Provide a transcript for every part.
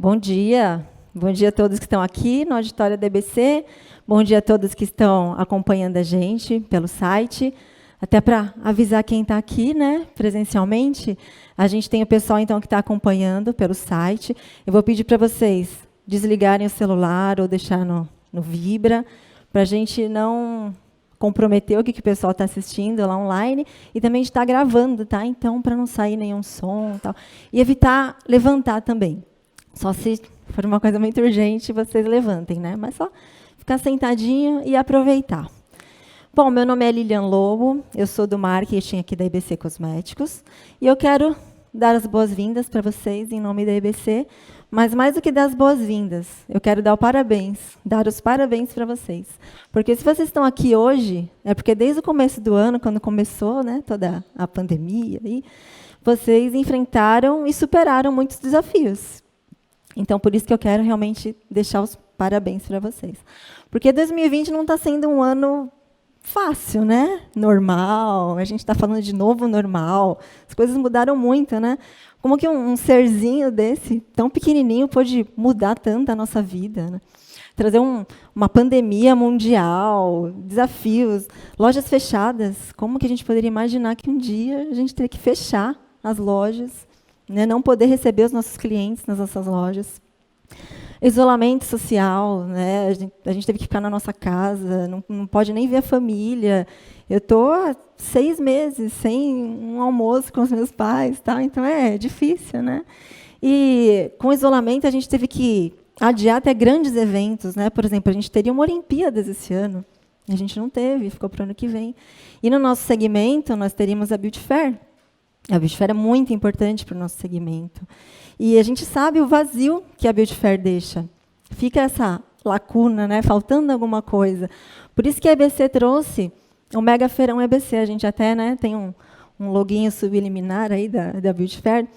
Bom dia. Bom dia a todos que estão aqui no auditório da EBC. Bom dia a todos que estão acompanhando a gente pelo site. Até para avisar quem está aqui, né, presencialmente, a gente tem o pessoal então que está acompanhando pelo site. Eu vou pedir para vocês desligarem o celular ou deixar no Vibra, para a gente não comprometer o que o pessoal está assistindo lá online, e também está gravando, tá? Então, para não sair nenhum som, tal, e evitar levantar também. Só se for uma coisa muito urgente, vocês levantem, né? Mas só ficar sentadinho e aproveitar. Bom, meu nome é Lilian Lobo, eu sou do marketing aqui da EBC Cosméticos, e eu quero dar as boas-vindas para vocês em nome da EBC, mas mais do que dar as boas-vindas, eu quero dar dar os parabéns para vocês. Porque se vocês estão aqui hoje, é porque desde o começo do ano, quando começou, né, toda a pandemia, vocês enfrentaram e superaram muitos desafios. Então, por isso que eu quero realmente deixar os parabéns para vocês. Porque 2020 não está sendo um ano fácil, né? Normal, a gente está falando de novo normal. As coisas mudaram muito, né? Como que um serzinho desse, tão pequenininho, pode mudar tanto a nossa vida, né? Trazer uma pandemia mundial, desafios, lojas fechadas. Como que a gente poderia imaginar que um dia a gente teria que fechar as lojas, né? Não poder receber os nossos clientes nas nossas lojas? Isolamento social, né? A gente teve que ficar na nossa casa, não pode nem ver a família. Eu estou há 6 meses sem um almoço com os meus pais, tá? Então é difícil, né? E com o isolamento a gente teve que adiar até grandes eventos, né? Por exemplo, a gente teria uma Olimpíadas esse ano, a gente não teve, ficou para o ano que vem. E no nosso segmento nós teríamos a Beauty Fair. A Beauty Fair é muito importante para o nosso segmento. E a gente sabe o vazio que a Beauty Fair deixa. Fica essa lacuna, né? Faltando alguma coisa. Por isso que a EBC trouxe o Mega Feirão EBC. A gente até, né, tem um loginho subliminar aí da Beauty Fair,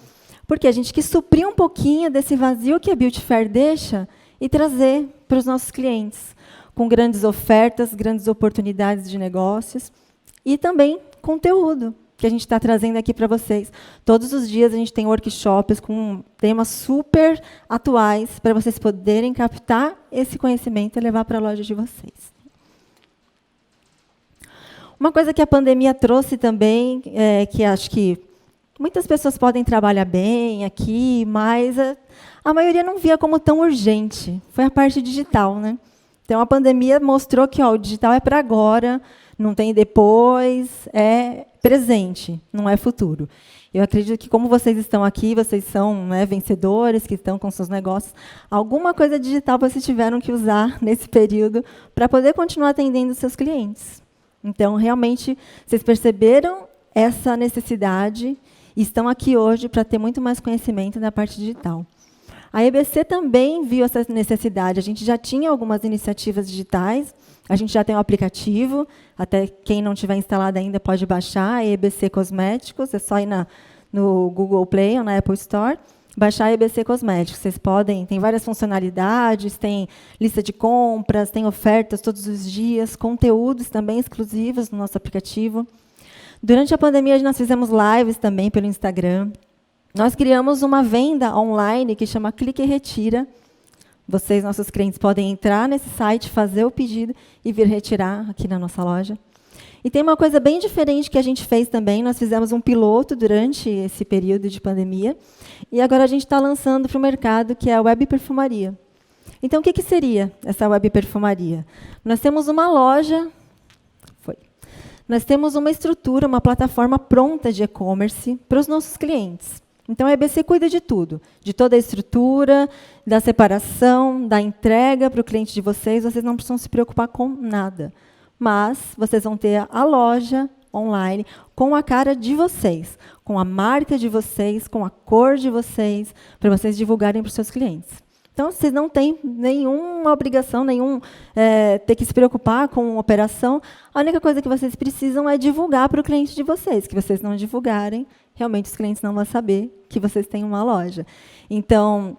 porque a gente quis suprir um pouquinho desse vazio que a Beauty Fair deixa e trazer para os nossos clientes, com grandes ofertas, grandes oportunidades de negócios e também conteúdo que a gente está trazendo aqui para vocês. Todos os dias a gente tem workshops com temas super atuais para vocês poderem captar esse conhecimento e levar para a loja de vocês. Uma coisa que a pandemia trouxe também, que acho que muitas pessoas podem trabalhar bem aqui, mas a maioria não via como tão urgente. Foi a parte digital, né? Então, a pandemia mostrou que o digital é para agora, não tem depois, é presente, não é futuro. Eu acredito que, como vocês estão aqui, vocês são, né, vencedores, que estão com seus negócios, alguma coisa digital vocês tiveram que usar nesse período para poder continuar atendendo os seus clientes. Então, realmente, vocês perceberam essa necessidade e estão aqui hoje para ter muito mais conhecimento da parte digital. A EBC também viu essa necessidade. A gente já tinha algumas iniciativas digitais, a gente já tem um aplicativo, até quem não tiver instalado ainda pode baixar, a EBC Cosméticos, é só ir no Google Play ou na Apple Store, baixar a EBC Cosméticos. Vocês podem, tem várias funcionalidades, tem lista de compras, tem ofertas todos os dias, conteúdos também exclusivos no nosso aplicativo. Durante a pandemia, nós fizemos lives também pelo Instagram. Nós criamos uma venda online que chama Clique e Retira. Vocês, nossos clientes, podem entrar nesse site, fazer o pedido e vir retirar aqui na nossa loja. E tem uma coisa bem diferente que a gente fez também. Nós fizemos um piloto durante esse período de pandemia. E agora a gente está lançando para o mercado, que é a web perfumaria. Então, o que seria essa web perfumaria? Nós temos uma loja... Nós temos uma estrutura, uma plataforma pronta de e-commerce para os nossos clientes. Então, a EBC cuida de tudo, de toda a estrutura, da separação, da entrega para o cliente de vocês. Vocês não precisam se preocupar com nada. Mas vocês vão ter a loja online com a cara de vocês, com a marca de vocês, com a cor de vocês, para vocês divulgarem para os seus clientes. Então, vocês não têm nenhuma obrigação, ter que se preocupar com operação. A única coisa que vocês precisam é divulgar para o cliente de vocês. Que vocês não divulgarem, realmente os clientes não vão saber que vocês têm uma loja. Então,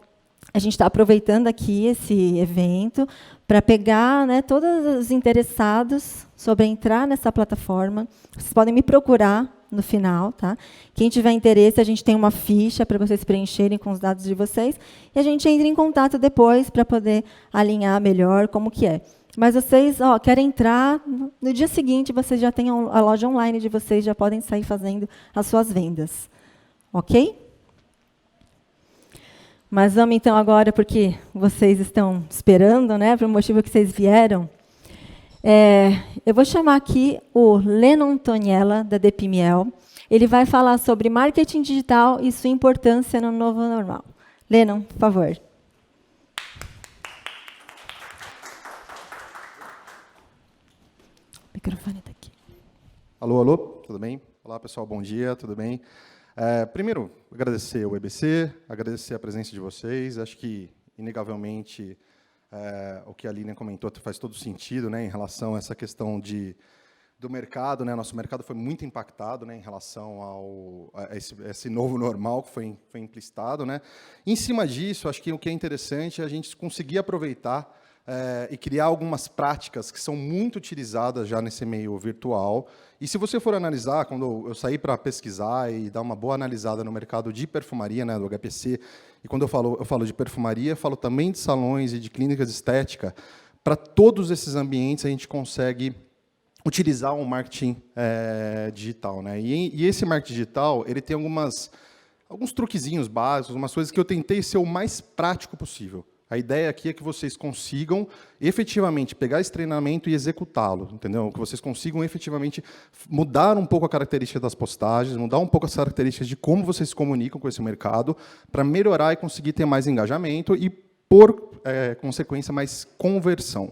a gente está aproveitando aqui esse evento para pegar, né, todos os interessados sobre entrar nessa plataforma. Vocês podem me procurar no final, tá? Quem tiver interesse, a gente tem uma ficha para vocês preencherem com os dados de vocês, e a gente entra em contato depois para poder alinhar melhor como que é. Mas vocês querem entrar, no dia seguinte, vocês já têm a loja online de vocês, já podem sair fazendo as suas vendas. Ok? Mas vamos, então, agora, porque vocês estão esperando, né, para o motivo que vocês vieram. Eu vou chamar aqui o Lennon Toniella, da Depimiel. Ele vai falar sobre marketing digital e sua importância no novo normal. Lennon, por favor. O microfone está aqui. Alô, alô, tudo bem? Olá, pessoal, bom dia, tudo bem? Primeiro, agradecer ao EBC, agradecer a presença de vocês. Acho que, inegavelmente, o que a Lilian comentou faz todo sentido, né, em relação a essa questão do mercado. Né? Nosso mercado foi muito impactado, né, em relação a esse novo normal que foi implicitado. Né? Em cima disso, acho que o que é interessante é a gente conseguir aproveitar e criar algumas práticas que são muito utilizadas já nesse meio virtual. E se você for analisar, quando eu saí para pesquisar e dar uma boa analisada no mercado de perfumaria, né, do HPC, e quando eu falo de perfumaria, falo também de salões e de clínicas de estética, para todos esses ambientes a gente consegue utilizar um marketing digital. Né? E esse marketing digital ele tem alguns truquezinhos básicos, umas coisas que eu tentei ser o mais prático possível. A ideia aqui é que vocês consigam efetivamente pegar esse treinamento e executá-lo, entendeu? Que vocês consigam efetivamente mudar um pouco a característica das postagens, mudar um pouco as características de como vocês se comunicam com esse mercado, para melhorar e conseguir ter mais engajamento e, por consequência, mais conversão.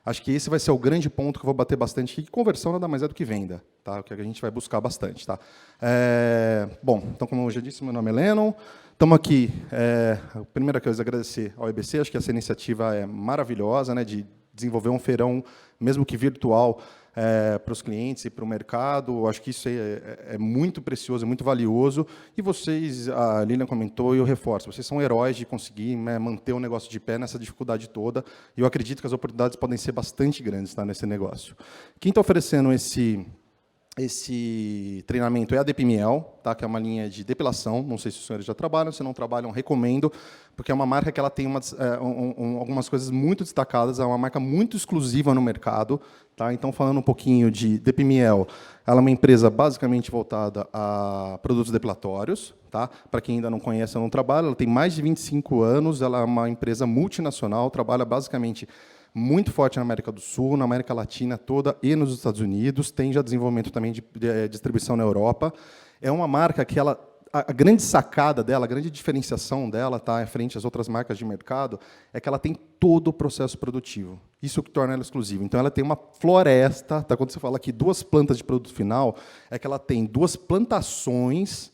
Acho que esse vai ser o grande ponto que eu vou bater bastante aqui, que conversão nada mais é do que venda, tá? O que a gente vai buscar bastante. Tá? Bom, então, como eu já disse, meu nome é Lennon. Estamos aqui, a primeira coisa, agradecer ao EBC, acho que essa iniciativa é maravilhosa, né, de desenvolver um feirão, mesmo que virtual, para os clientes e para o mercado. Acho que isso é muito precioso, é muito valioso. E vocês, a Lilian comentou, e eu reforço, vocês são heróis de conseguir, né, manter o negócio de pé nessa dificuldade toda, e eu acredito que as oportunidades podem ser bastante grandes, tá, nesse negócio. Quem está oferecendo esse treinamento é a Depimiel, tá? Que é uma linha de depilação. Não sei se os senhores já trabalham, se não trabalham, recomendo, porque é uma marca que ela tem algumas coisas muito destacadas, é uma marca muito exclusiva no mercado. Tá? Então, falando um pouquinho de Depimiel, ela é uma empresa basicamente voltada a produtos depilatórios. Tá? Para quem ainda não conhece, ela não trabalha, ela tem mais de 25 anos, ela é uma empresa multinacional, trabalha basicamente muito forte na América do Sul, na América Latina toda e nos Estados Unidos, tem já desenvolvimento também de distribuição na Europa. É uma marca que a grande sacada dela, a grande diferenciação dela, tá, frente às outras marcas de mercado, é que ela tem todo o processo produtivo. Isso que torna ela exclusiva. Então, ela tem uma floresta, tá, quando você fala aqui 2 plantas de produto final, é que ela tem 2 plantações,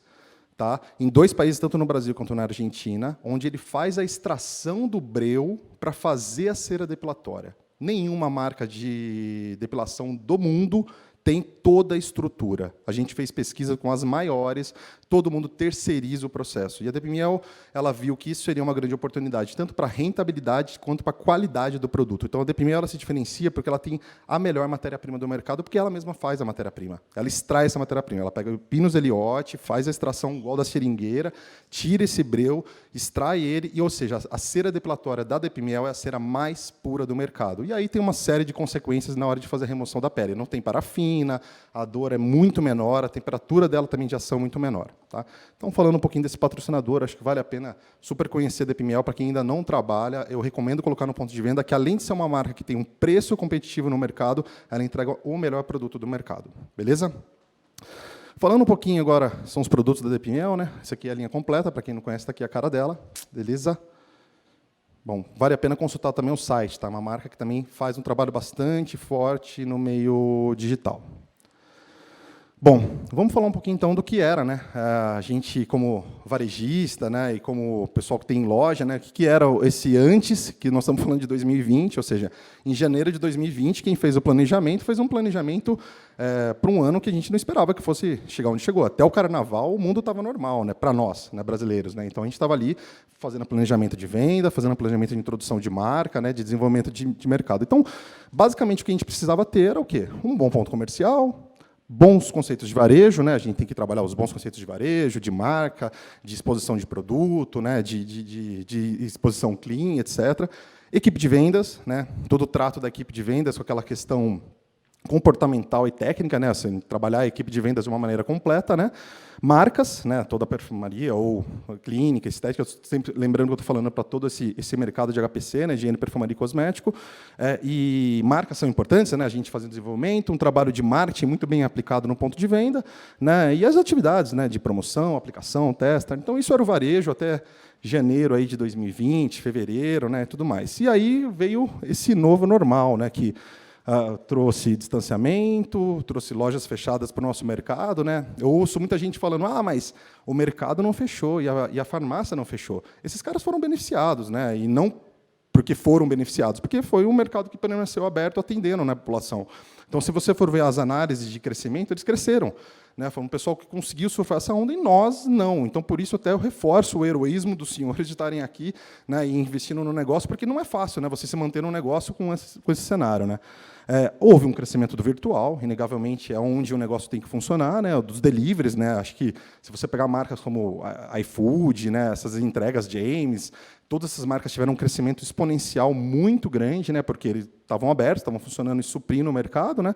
tá, em 2 países, tanto no Brasil quanto na Argentina, onde ele faz a extração do breu para fazer a cera depilatória. Nenhuma marca de depilação do mundo tem toda a estrutura. A gente fez pesquisa com as maiores, todo mundo terceiriza o processo. E a Depimiel, ela viu que isso seria uma grande oportunidade, tanto para a rentabilidade quanto para a qualidade do produto. Então, a Depimiel ela se diferencia porque ela tem a melhor matéria-prima do mercado, porque ela mesma faz a matéria-prima. Ela extrai essa matéria-prima. Ela pega o Pinus Eliote, faz a extração igual da seringueira, tira esse breu, extrai ele, ou seja, a cera depilatória da Depimiel é a cera mais pura do mercado. E aí tem uma série de consequências na hora de fazer a remoção da pele. Não tem parafina, a dor é muito menor, a temperatura dela também de ação é muito menor. Tá? Então, falando um pouquinho desse patrocinador, acho que vale a pena super conhecer a Depimiel. Para quem ainda não trabalha, eu recomendo colocar no ponto de venda que, além de ser uma marca que tem um preço competitivo no mercado, ela entrega o melhor produto do mercado. Beleza? Falando um pouquinho agora, são os produtos da Depimiel, né? Essa aqui é a linha completa, para quem não conhece, está aqui a cara dela. Beleza? Bom, vale a pena consultar também o site, tá? Uma marca que também faz um trabalho bastante forte no meio digital. Bom, vamos falar um pouquinho, então, do que era, né? A gente, como varejista, né, e como pessoal que tem loja, né, o que era esse antes, que nós estamos falando de 2020, ou seja, em janeiro de 2020, quem fez o planejamento fez um planejamento para um ano que a gente não esperava que fosse chegar onde chegou. Até o Carnaval, o mundo estava normal, né, para nós, né, brasileiros. Né? Então, a gente estava ali fazendo planejamento de venda, fazendo planejamento de introdução de marca, né, de desenvolvimento de mercado. Então, basicamente, o que a gente precisava ter era o quê? Um bom ponto comercial, bons conceitos de varejo, né? A gente tem que trabalhar os bons conceitos de varejo, de marca, de exposição de produto, né? de exposição clean, etc. Equipe de vendas, né? Todo o trato da equipe de vendas com aquela questão comportamental e técnica, né? Assim, trabalhar a equipe de vendas de uma maneira completa, né? Marcas, né? Toda a perfumaria ou clínica, estética, sempre lembrando que eu estou falando para todo esse mercado de HPC, né? Higiene, perfumaria e cosmético. E marcas são importantes, né? A gente fazendo desenvolvimento, um trabalho de marketing muito bem aplicado no ponto de venda, né? E as atividades, né? De promoção, aplicação, testa. Então isso era o varejo até janeiro aí de 2020, fevereiro, né? Tudo mais. E aí veio esse novo normal, né? Que trouxe distanciamento, trouxe lojas fechadas para o nosso mercado, né? Eu ouço muita gente falando, mas o mercado não fechou e a farmácia não fechou. Esses caras foram beneficiados, né? E não porque foram beneficiados, porque foi um mercado que permaneceu aberto, atendendo, né, a população. Então, se você for ver as análises de crescimento, eles cresceram, né? Foi um pessoal que conseguiu surfar essa onda e nós não. Então, por isso, até eu reforço o heroísmo dos senhores de estarem aqui, né, e investindo no negócio, porque não é fácil, né, você se manter num negócio com esse cenário, né? Houve um crescimento do virtual, inegavelmente é onde o negócio tem que funcionar, né? Dos deliveries, né? Acho que se você pegar marcas como iFood, né? Essas entregas James, todas essas marcas tiveram um crescimento exponencial muito grande, né? Porque eles estavam abertos, estavam funcionando e suprindo o mercado, né?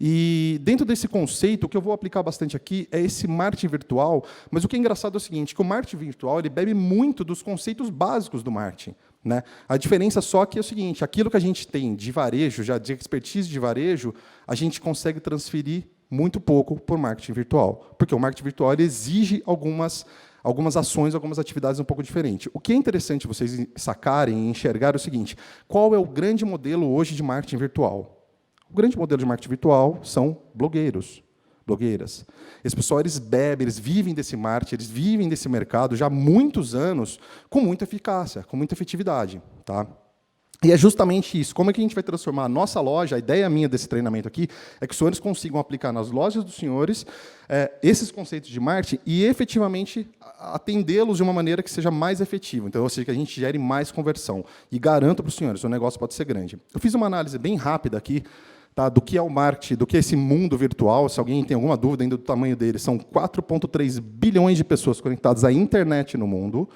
E dentro desse conceito, o que eu vou aplicar bastante aqui é esse marketing virtual. Mas o que é engraçado é o seguinte, que o marketing virtual ele bebe muito dos conceitos básicos do marketing, né? A diferença só que é o seguinte, aquilo que a gente tem de varejo, já de expertise de varejo, a gente consegue transferir muito pouco para o marketing virtual, porque o marketing virtual ele exige algumas ações, algumas atividades um pouco diferentes. O que é interessante vocês sacarem e enxergar é o seguinte, qual é o grande modelo hoje de marketing virtual? O grande modelo de marketing virtual são blogueiros, blogueiras. Esse pessoal, eles bebem, eles vivem desse marketing, eles vivem desse mercado já há muitos anos, com muita eficácia, com muita efetividade. Tá? E é justamente isso. Como é que a gente vai transformar a nossa loja, a ideia minha desse treinamento aqui, é que os senhores consigam aplicar nas lojas dos senhores esses conceitos de marketing e, efetivamente, atendê-los de uma maneira que seja mais efetiva. Então, ou seja, que a gente gere mais conversão. E garanto para os senhores, o negócio pode ser grande. Eu fiz uma análise bem rápida aqui, tá, do que é o marketing, do que é esse mundo virtual. Se alguém tem alguma dúvida ainda do tamanho dele, são 4,3 bilhões de pessoas conectadas à internet no mundo.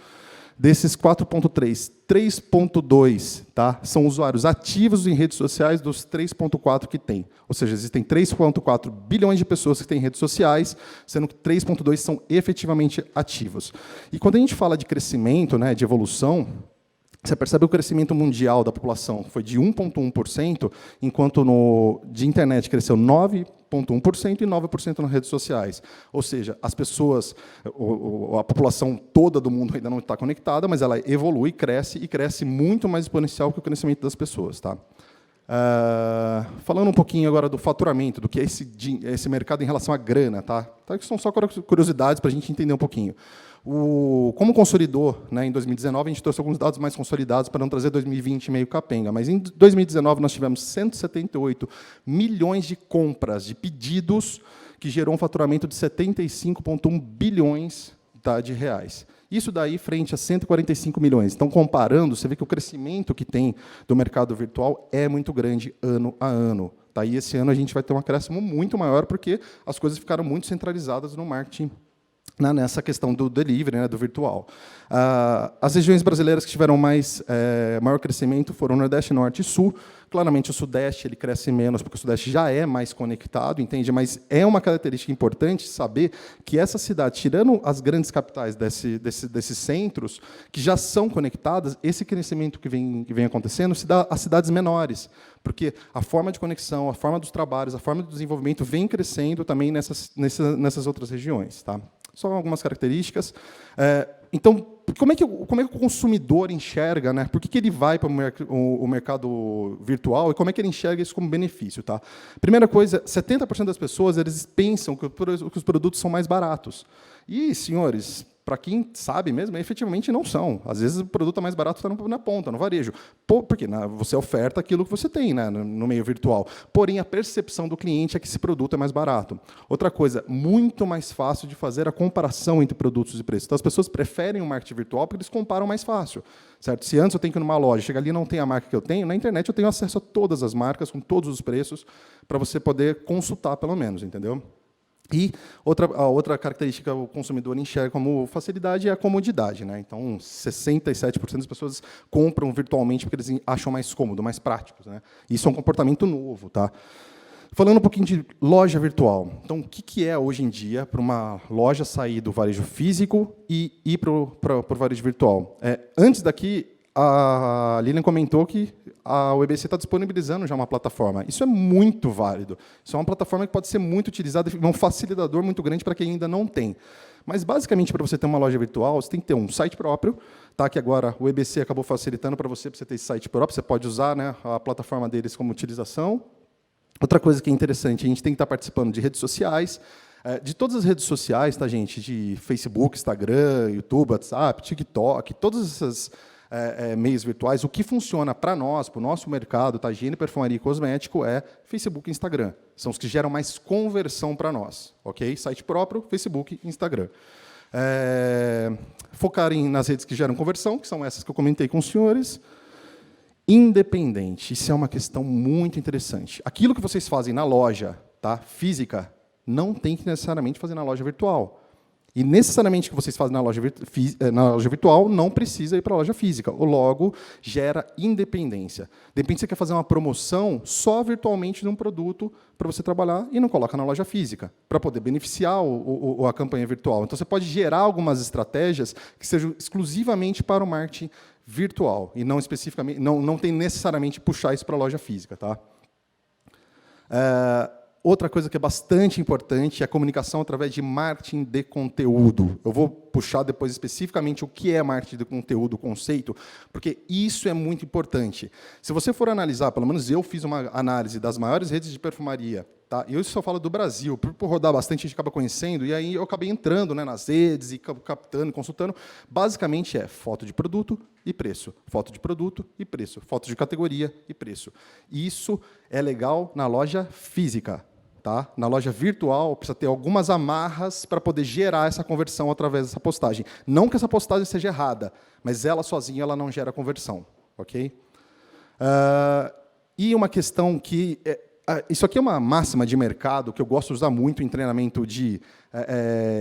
Desses 4,3, 3,2 tá, são usuários ativos em redes sociais dos 3,4 que tem. Ou seja, existem 3,4 bilhões de pessoas que têm redes sociais, sendo que 3,2 são efetivamente ativos. E quando a gente fala de crescimento, né, de evolução, você percebe que o crescimento mundial da população foi de 1,1%, enquanto de internet cresceu 9,1% e 9% nas redes sociais. Ou seja, as pessoas, a população toda do mundo ainda não está conectada, mas ela evolui, cresce, e cresce muito mais exponencial que o crescimento das pessoas. Tá? Falando um pouquinho agora do faturamento, do que é esse mercado em relação à grana. Tá? Que são só curiosidades para a gente entender um pouquinho. Como consolidou, né, em 2019, a gente trouxe alguns dados mais consolidados para não trazer 2020 meio capenga, mas em 2019 nós tivemos 178 milhões de compras, de pedidos, que gerou um faturamento de 75,1 bilhões de reais. Isso daí frente a 145 milhões. Então, comparando, você vê que o crescimento que tem do mercado virtual é muito grande ano a ano. Tá? E esse ano a gente vai ter um acréscimo muito maior, porque as coisas ficaram muito centralizadas no marketing, nessa questão do delivery, né, do virtual. As regiões brasileiras que tiveram maior crescimento foram o Nordeste, Norte e Sul. Claramente, o Sudeste ele cresce menos, porque o Sudeste já é mais conectado, entende? Mas é uma característica importante saber que essa cidade, tirando as grandes capitais desses centros, que já são conectadas, esse crescimento que vem acontecendo se dá às cidades menores, porque a forma de conexão, a forma dos trabalhos, a forma do desenvolvimento vem crescendo também nessas outras regiões. Tá? Só algumas características. Então, como é que o consumidor enxerga, né? Por que ele vai para o mercado virtual e como é que ele enxerga isso como benefício? Tá? Primeira coisa, 70% das pessoas eles pensam que os produtos são mais baratos. E, senhores, para quem sabe mesmo, efetivamente não são. Às vezes o produto mais barato está na ponta, no varejo. Porque você oferta aquilo que você tem, né, no meio virtual. Porém, a percepção do cliente é que esse produto é mais barato. Outra coisa, muito mais fácil de fazer a comparação entre produtos e preços. Então, as pessoas preferem o marketing virtual porque eles comparam mais fácil. Certo? Se antes eu tenho que ir numa loja, chega ali e não tem a marca que eu tenho, na internet eu tenho acesso a todas as marcas, com todos os preços, para você poder consultar, pelo menos. Entendeu? E a outra característica que o consumidor enxerga como facilidade é a comodidade, né? Então, 67% das pessoas compram virtualmente porque eles acham mais cômodo, mais prático, né? Isso é um comportamento novo, tá? Falando um pouquinho de loja virtual. Então, o que é hoje em dia para uma loja sair do varejo físico e ir para o varejo virtual? Antes daqui, a Lilian comentou que o EBC está disponibilizando já uma plataforma. Isso é muito válido. Isso é uma plataforma que pode ser muito utilizada e é um facilitador muito grande para quem ainda não tem. Mas, basicamente, para você ter uma loja virtual, você tem que ter um site próprio, tá? Que agora o EBC acabou facilitando para você ter esse site próprio. Você pode usar, né, a plataforma deles como utilização. Outra coisa que é interessante, a gente tem que estar participando de redes sociais, de todas as redes sociais, tá, gente? De Facebook, Instagram, YouTube, WhatsApp, TikTok, todos esses meios virtuais. O que funciona para nós, para o nosso mercado, tá? Higiene, perfumaria e cosmético, é Facebook e Instagram. São os que geram mais conversão para nós. Ok? Site próprio, Facebook e Instagram. Focarem nas redes que geram conversão, que são essas que eu comentei com os senhores. Independente, isso é uma questão muito interessante. Aquilo que vocês fazem na loja, tá, física, não tem que necessariamente fazer na loja virtual. E necessariamente o que vocês fazem na loja virtual não precisa ir para a loja física. O logo gera independência. De repente você quer fazer uma promoção só virtualmente de um produto para você trabalhar e não coloca na loja física, para poder beneficiar a campanha virtual. Então você pode gerar algumas estratégias que sejam exclusivamente para o marketing virtual e não especificamente, não tem necessariamente puxar isso para a loja física, tá? Outra coisa que é bastante importante é a comunicação através de marketing de conteúdo. Eu vou puxar depois especificamente o que é marketing de conteúdo, o conceito, porque isso é muito importante. Se você for analisar, pelo menos eu fiz uma análise das maiores redes de perfumaria, tá? Eu só falo do Brasil, por rodar bastante a gente acaba conhecendo, e aí eu acabei entrando, né, nas redes e captando, consultando. Basicamente é foto de produto e preço, foto de produto e preço, foto de categoria e preço. Isso é legal na loja física. Tá? Na loja virtual, precisa ter algumas amarras para poder gerar essa conversão através dessa postagem. Não que essa postagem seja errada, mas ela sozinha ela não gera conversão. Ok? E uma questão que... isso aqui é uma máxima de mercado que eu gosto de usar muito em treinamento de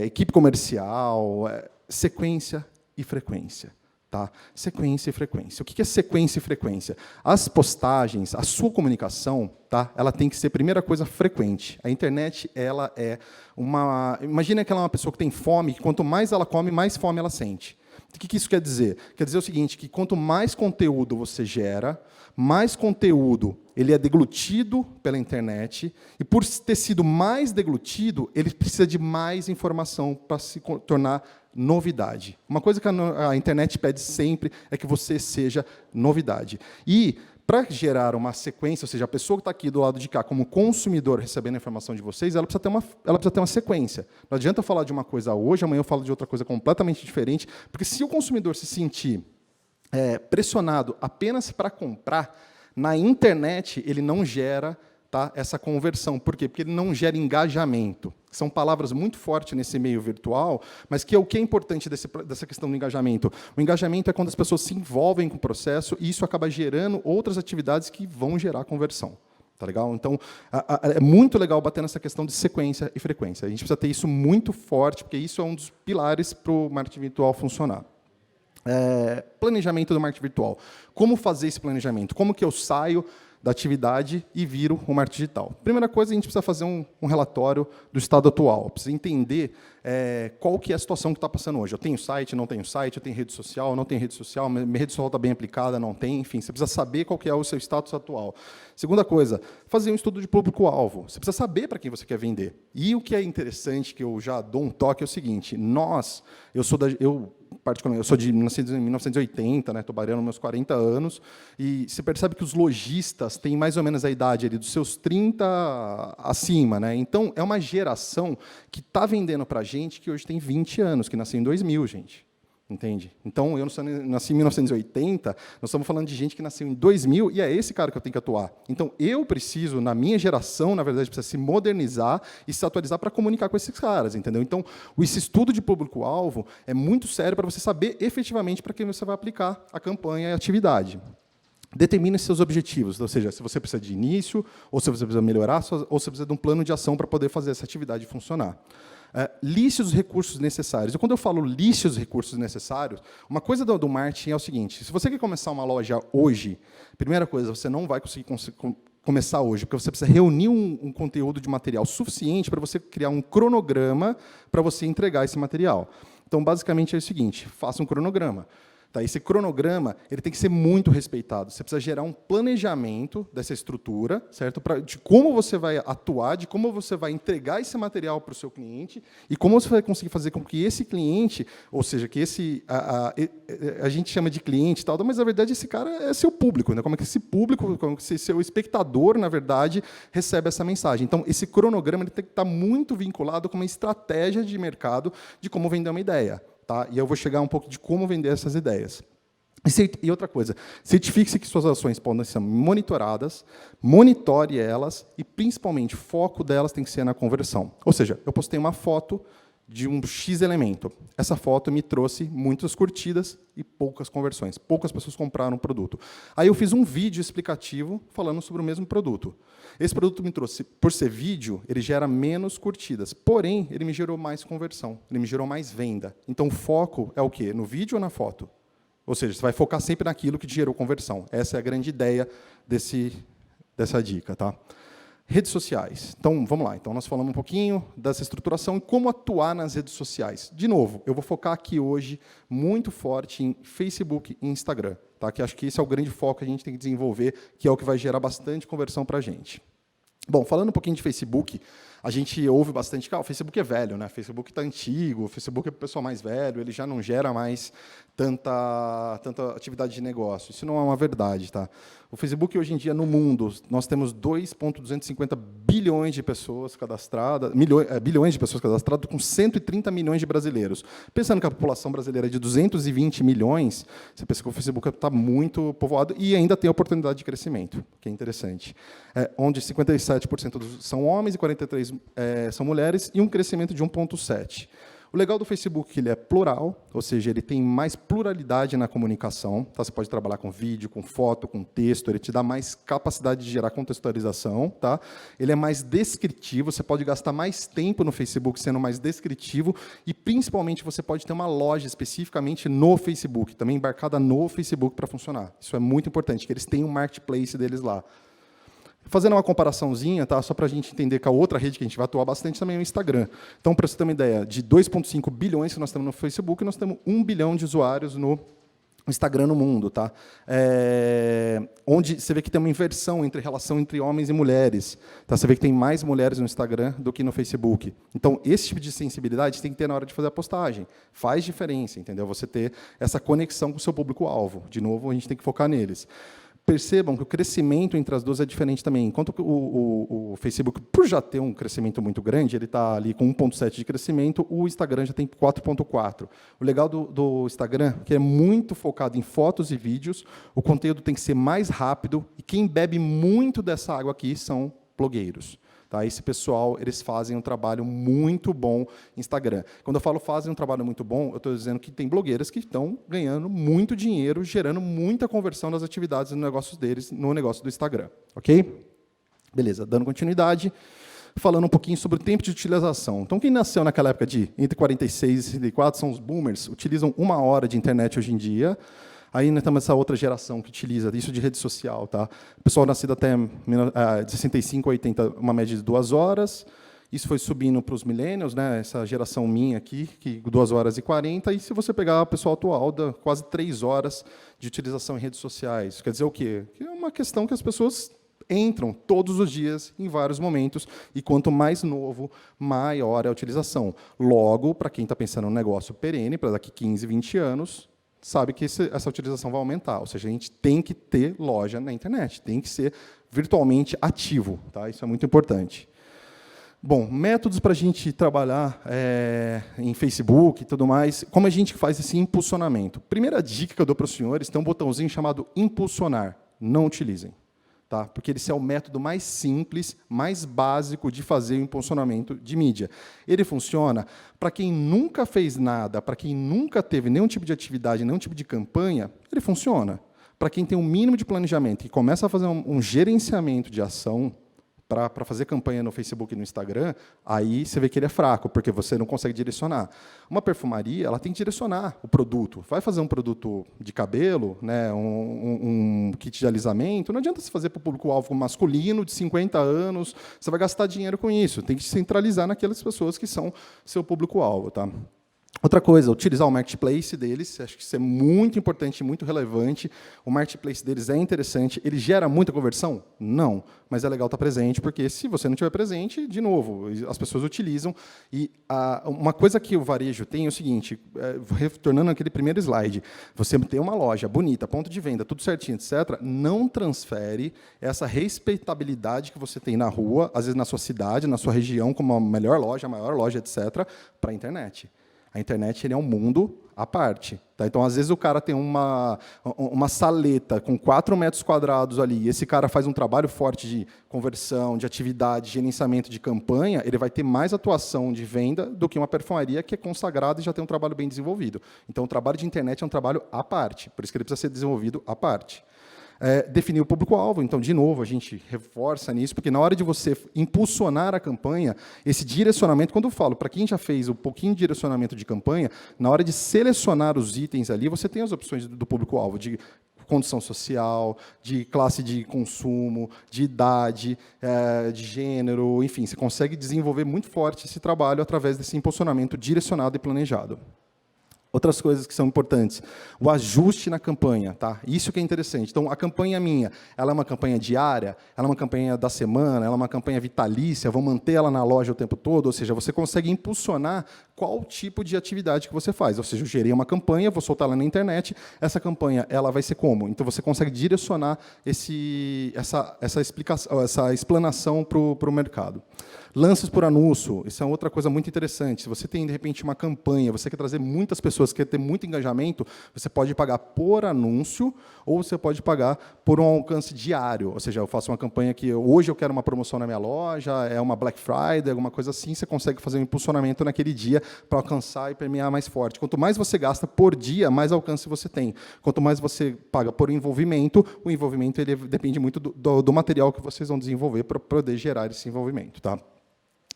equipe comercial, sequência e frequência. Tá? Sequência e frequência. O que é sequência e frequência? As postagens, a sua comunicação, tá? Ela tem que ser, primeira coisa, frequente. A internet, ela é uma... Imagina que ela é uma pessoa que tem fome, que quanto mais ela come, mais fome ela sente. O que isso quer dizer? Quer dizer o seguinte, que quanto mais conteúdo você gera, mais conteúdo ele é deglutido pela internet, e por ter sido mais deglutido, ele precisa de mais informação para se tornar novidade. Uma coisa que a internet pede sempre é que você seja novidade. E, para gerar uma sequência, ou seja, a pessoa que está aqui do lado de cá, como consumidor, recebendo a informação de vocês, ela precisa ter uma sequência. Não adianta eu falar de uma coisa hoje, amanhã eu falo de outra coisa completamente diferente, porque se o consumidor se sentir pressionado apenas para comprar, na internet ele não gera, tá, essa conversão. Por quê? Porque ele não gera engajamento. São palavras muito fortes nesse meio virtual, mas o que é importante dessa questão do engajamento? O engajamento é quando as pessoas se envolvem com o processo e isso acaba gerando outras atividades que vão gerar conversão. Tá legal? Então, é muito legal bater nessa questão de sequência e frequência. A gente precisa ter isso muito forte, porque isso é um dos pilares para o marketing virtual funcionar. Planejamento do marketing virtual. Como fazer esse planejamento? Como que eu saio da atividade e viro o marketing digital? Primeira coisa, a gente precisa fazer um relatório do estado atual. Precisa entender qual que é a situação que está passando hoje. Eu tenho site, não tenho site, eu tenho rede social, não tenho rede social, minha rede social está bem aplicada, não tem, enfim, você precisa saber qual que é o seu status atual. Segunda coisa, fazer um estudo de público-alvo. Você precisa saber para quem você quer vender. E o que é interessante, que eu já dou um toque, é o seguinte, nasci em 1980, né, estou barreando meus 40 anos, e você percebe que os lojistas têm mais ou menos a idade ali, dos seus 30 acima. Né? Então, é uma geração que está vendendo para a gente que hoje tem 20 anos, que nasceu em 2000, gente. Entende? Então, eu nasci em 1980, nós estamos falando de gente que nasceu em 2000, e é esse cara que eu tenho que atuar. Então, eu preciso, na minha geração, na verdade, precisa se modernizar e se atualizar para comunicar com esses caras. Entendeu? Então, esse estudo de público-alvo é muito sério para você saber, efetivamente, para quem você vai aplicar a campanha e a atividade. Determine seus objetivos, ou seja, se você precisa de início, ou se você precisa melhorar, ou se você precisa de um plano de ação para poder fazer essa atividade funcionar. Liste os recursos necessários. E quando eu falo liste os recursos necessários, uma coisa do marketing é o seguinte: se você quer começar uma loja hoje, primeira coisa, você não vai conseguir começar hoje, porque você precisa reunir um conteúdo de material suficiente para você criar um cronograma para você entregar esse material. Então, basicamente, é o seguinte: faça um cronograma. Tá, esse cronograma ele tem que ser muito respeitado. Você precisa gerar um planejamento dessa estrutura, certo? De como você vai atuar, de como você vai entregar esse material para o seu cliente e como você vai conseguir fazer com que esse cliente, ou seja, que a gente chama de cliente, tal, mas na verdade esse cara é seu público, né? Como é que esse público, como é que esse seu espectador, na verdade, recebe essa mensagem. Então, esse cronograma ele tem que estar muito vinculado com uma estratégia de mercado de como vender uma ideia. Tá? E eu vou chegar um pouco de como vender essas ideias. E outra coisa, certifique-se que suas ações podem ser monitoradas, monitore elas e, principalmente, o foco delas tem que ser na conversão. Ou seja, eu postei uma foto de um X elemento. Essa foto me trouxe muitas curtidas e poucas conversões. Poucas pessoas compraram o produto. Aí eu fiz um vídeo explicativo falando sobre o mesmo produto. Esse produto me trouxe, por ser vídeo, ele gera menos curtidas. Porém, ele me gerou mais conversão. Ele me gerou mais venda. Então, o foco é o quê? No vídeo ou na foto? Ou seja, você vai focar sempre naquilo que te gerou conversão. Essa é a grande ideia dessa dica. Tá? Redes sociais. Então, vamos lá. Então, nós falamos um pouquinho dessa estruturação e como atuar nas redes sociais. De novo, eu vou focar aqui hoje muito forte em Facebook e Instagram, tá? Que acho que esse é o grande foco que a gente tem que desenvolver, que é o que vai gerar bastante conversão para a gente. Bom, falando um pouquinho de Facebook, a gente ouve bastante que o Facebook é velho, né? O Facebook está antigo, o Facebook é para o pessoal mais velho, ele já não gera mais tanta atividade de negócio. Isso não é uma verdade. Tá? O Facebook, hoje em dia, no mundo, nós temos 2,250 bilhões de pessoas cadastradas, bilhões de pessoas cadastradas, com 130 milhões de brasileiros. Pensando que a população brasileira é de 220 milhões, você pensa que o Facebook está muito povoado e ainda tem oportunidade de crescimento, que é interessante. Onde 57% são homens e 43% são mulheres, e um crescimento de 1,7%. O legal do Facebook é que ele é plural, ou seja, ele tem mais pluralidade na comunicação. Tá? Você pode trabalhar com vídeo, com foto, com texto, ele te dá mais capacidade de gerar contextualização. Tá? Ele é mais descritivo, você pode gastar mais tempo no Facebook sendo mais descritivo e, principalmente, você pode ter uma loja especificamente no Facebook, também embarcada no Facebook para funcionar. Isso é muito importante, que eles têm um marketplace deles lá. Fazendo uma comparaçãozinha, tá? Só para a gente entender que a outra rede que a gente vai atuar bastante também é o Instagram. Então, para você ter uma ideia, de 2,5 bilhões que nós temos no Facebook, nós temos 1 bilhão de usuários no Instagram no mundo. Tá? Onde você vê que tem uma inversão entre relação entre homens e mulheres. Tá? Você vê que tem mais mulheres no Instagram do que no Facebook. Então, esse tipo de sensibilidade tem que ter na hora de fazer a postagem. Faz diferença, entendeu? Você ter essa conexão com o seu público-alvo. De novo, a gente tem que focar neles. Percebam que o crescimento entre as duas é diferente também. Enquanto o Facebook, por já ter um crescimento muito grande, ele está ali com 1,7 de crescimento, o Instagram já tem 4,4. O legal do Instagram é que é muito focado em fotos e vídeos, o conteúdo tem que ser mais rápido, e quem bebe muito dessa água aqui são blogueiros. Tá? Esse pessoal, eles fazem um trabalho muito bom no Instagram. Quando eu falo fazem um trabalho muito bom, eu estou dizendo que tem blogueiras que estão ganhando muito dinheiro, gerando muita conversão das atividades no negócio deles, no negócio do Instagram. Ok? Beleza, dando continuidade, falando um pouquinho sobre o tempo de utilização. Então, quem nasceu naquela época de entre 46 e 64 são os boomers, utilizam 1 hora de internet hoje em dia. Aí nós temos essa outra geração que utiliza isso de rede social. Tá? O pessoal nascido até de 65 a 80, uma média de 2 horas. Isso foi subindo para os millennials, né? Essa geração minha aqui, que 2 horas e 40. E se você pegar o pessoal atual, dá quase 3 horas de utilização em redes sociais. Isso quer dizer o quê? Que é uma questão que as pessoas entram todos os dias, em vários momentos, e quanto mais novo, maior é a utilização. Logo, para quem está pensando em um negócio perene, para daqui 15, 20 anos, sabe que essa utilização vai aumentar. Ou seja, a gente tem que ter loja na internet, tem que ser virtualmente ativo. Tá? Isso é muito importante. Bom, métodos para a gente trabalhar em Facebook e tudo mais. Como a gente faz esse impulsionamento? Primeira dica que eu dou para os senhores, tem um botãozinho chamado impulsionar. Não utilizem. Tá? Porque esse é o método mais simples, mais básico de fazer o impulsionamento de mídia. Ele funciona para quem nunca fez nada, para quem nunca teve nenhum tipo de atividade, nenhum tipo de campanha, ele funciona. Para quem tem um mínimo de planejamento e começa a fazer um gerenciamento de ação para fazer campanha no Facebook e no Instagram, aí você vê que ele é fraco, porque você não consegue direcionar. Uma perfumaria, ela tem que direcionar o produto. Vai fazer um produto de cabelo, né, um kit de alisamento, não adianta você fazer para o público-alvo masculino de 50 anos, você vai gastar dinheiro com isso. Tem que centralizar naquelas pessoas que são seu público-alvo. Tá? Outra coisa, utilizar o marketplace deles, acho que isso é muito importante, muito relevante. O marketplace deles é interessante. Ele gera muita conversão? Não, mas é legal estar presente, porque se você não estiver presente, de novo, as pessoas utilizam. E uma coisa que o varejo tem é o seguinte, retornando àquele primeiro slide, você tem uma loja bonita, ponto de venda, tudo certinho, etc., não transfere essa respeitabilidade que você tem na rua, às vezes na sua cidade, na sua região, como a melhor loja, a maior loja, etc., para a internet. A internet ele é um mundo à parte. Tá? Então, às vezes, o cara tem uma saleta com 4 metros quadrados ali, e esse cara faz um trabalho forte de conversão, de atividade, gerenciamento de campanha, ele vai ter mais atuação de venda do que uma perfumaria que é consagrada e já tem um trabalho bem desenvolvido. Então, o trabalho de internet é um trabalho à parte, por isso que ele precisa ser desenvolvido à parte. Definir o público-alvo. Então, de novo, a gente reforça nisso, porque na hora de você impulsionar a campanha, esse direcionamento, quando eu falo, para quem já fez um pouquinho de direcionamento de campanha, na hora de selecionar os itens ali, você tem as opções do público-alvo, de condição social, de classe de consumo, de idade, de gênero, enfim, você consegue desenvolver muito forte esse trabalho através desse impulsionamento direcionado e planejado. Outras coisas que são importantes, o ajuste na campanha, tá? Isso que é interessante. Então, a campanha minha, ela é uma campanha diária, ela é uma campanha da semana, ela é uma campanha vitalícia, vou manter ela na loja o tempo todo, ou seja, você consegue impulsionar qual tipo de atividade que você faz. Ou seja, eu gerei uma campanha, vou soltar ela na internet, essa campanha ela vai ser como? Então, você consegue direcionar essa explanação para o mercado. Lances por anúncio, isso é outra coisa muito interessante. Se você tem, de repente, uma campanha, você quer trazer muitas pessoas, quer ter muito engajamento, você pode pagar por anúncio ou você pode pagar por um alcance diário. Ou seja, eu faço uma campanha que hoje eu quero uma promoção na minha loja, é uma Black Friday, alguma coisa assim, você consegue fazer um impulsionamento naquele dia para alcançar e permear mais forte. Quanto mais você gasta por dia, mais alcance você tem. Quanto mais você paga por envolvimento, o envolvimento ele depende muito do material que vocês vão desenvolver para poder gerar esse envolvimento. Tá?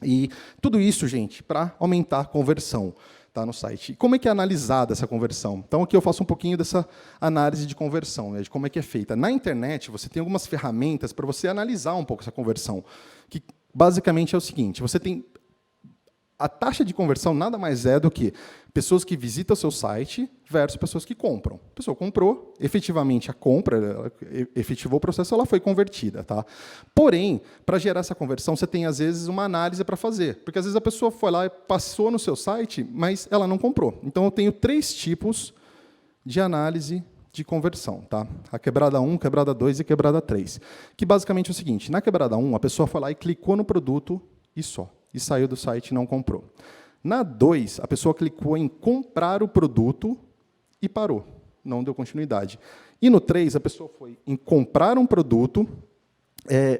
E tudo isso, gente, para aumentar a conversão, tá, no site. E como é que é analisada essa conversão? Então, aqui eu faço um pouquinho dessa análise de conversão, né, de como é que é feita. Na internet, você tem algumas ferramentas para você analisar um pouco essa conversão, que basicamente é o seguinte, você tem a taxa de conversão nada mais é do que pessoas que visitam o seu site versus pessoas que compram. A pessoa comprou, efetivamente a compra, ela efetivou o processo, ela foi convertida. Tá? Porém, para gerar essa conversão, você tem, às vezes, uma análise para fazer. Porque, às vezes, a pessoa foi lá e passou no seu site, mas ela não comprou. Então, eu tenho 3 tipos de análise de conversão. Tá? A quebrada 1, quebrada 2 e quebrada 3. Que, basicamente, é o seguinte. Na quebrada 1, a pessoa foi lá e clicou no produto e só. E saiu do site e não comprou. Na 2, a pessoa clicou em comprar o produto e parou, não deu continuidade. E no 3, a pessoa foi em comprar um produto,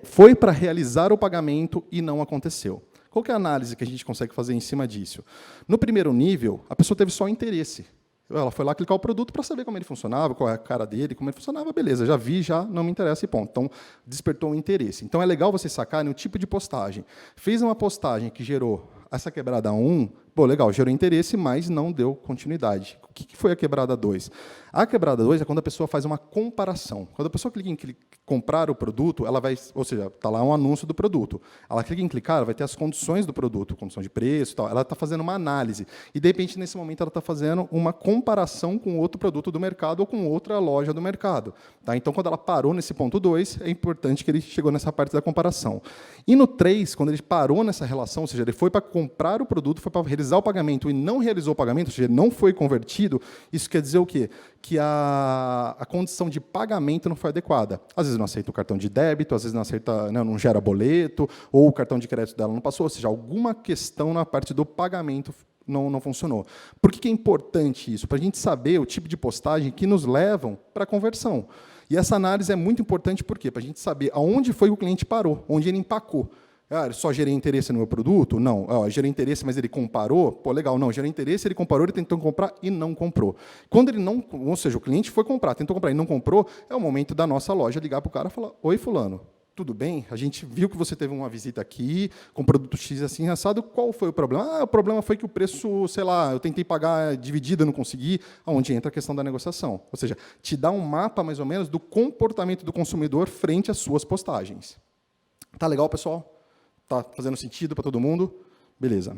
foi para realizar o pagamento e não aconteceu. Qual que é a análise que a gente consegue fazer em cima disso? No primeiro nível, a pessoa teve só interesse. Ela foi lá clicar o produto para saber como ele funcionava, qual é a cara dele, como ele funcionava, beleza, já vi, já não me interessa e ponto. Então, despertou um interesse. Então, é legal você sacar no tipo de postagem. Fez uma postagem que gerou essa quebrada 1, pô, legal, gerou interesse, mas não deu continuidade. O que foi a quebrada 2? A quebrada 2 é quando a pessoa faz uma comparação. Quando a pessoa clica em comprar o produto, ela vai, ou seja, está lá um anúncio do produto. Ela clica em clicar, ela vai ter as condições do produto, condição de preço, tal. Ela está fazendo uma análise. E, de repente, nesse momento, ela está fazendo uma comparação com outro produto do mercado ou com outra loja do mercado. Tá? Então, quando ela parou nesse ponto 2, é importante que ele chegou nessa parte da comparação. E no 3, quando ele parou nessa relação, ou seja, ele foi para comprar o produto, foi para realizar o pagamento e não realizou o pagamento, ou seja, ele não foi convertido, isso quer dizer o quê? Que a condição de pagamento não foi adequada. Às vezes não aceita o cartão de débito, às vezes não aceita, não gera boleto, ou o cartão de crédito dela não passou, ou seja, alguma questão na parte do pagamento não funcionou. Por que é importante isso? Para a gente saber o tipo de postagem que nos levam para a conversão. E essa análise é muito importante por quê? Para a gente saber aonde foi que o cliente parou, onde ele empacou. Ah, só gerei interesse no meu produto? Não. Ah, gerei interesse, mas ele comparou? Pô, legal. Não, gerei interesse, ele comparou, ele tentou comprar e não comprou. Quando ele não... Ou seja, o cliente foi comprar, tentou comprar e não comprou, é o momento da nossa loja ligar para o cara e falar, oi, fulano, tudo bem? A gente viu que você teve uma visita aqui com produto X assim, assado. Qual foi o problema? Ah, o problema foi que o preço, sei lá, eu tentei pagar dividido, não consegui. Onde entra a questão da negociação. Ou seja, te dá um mapa, mais ou menos, do comportamento do consumidor frente às suas postagens. Tá legal, pessoal? Tá fazendo sentido para todo mundo? Beleza.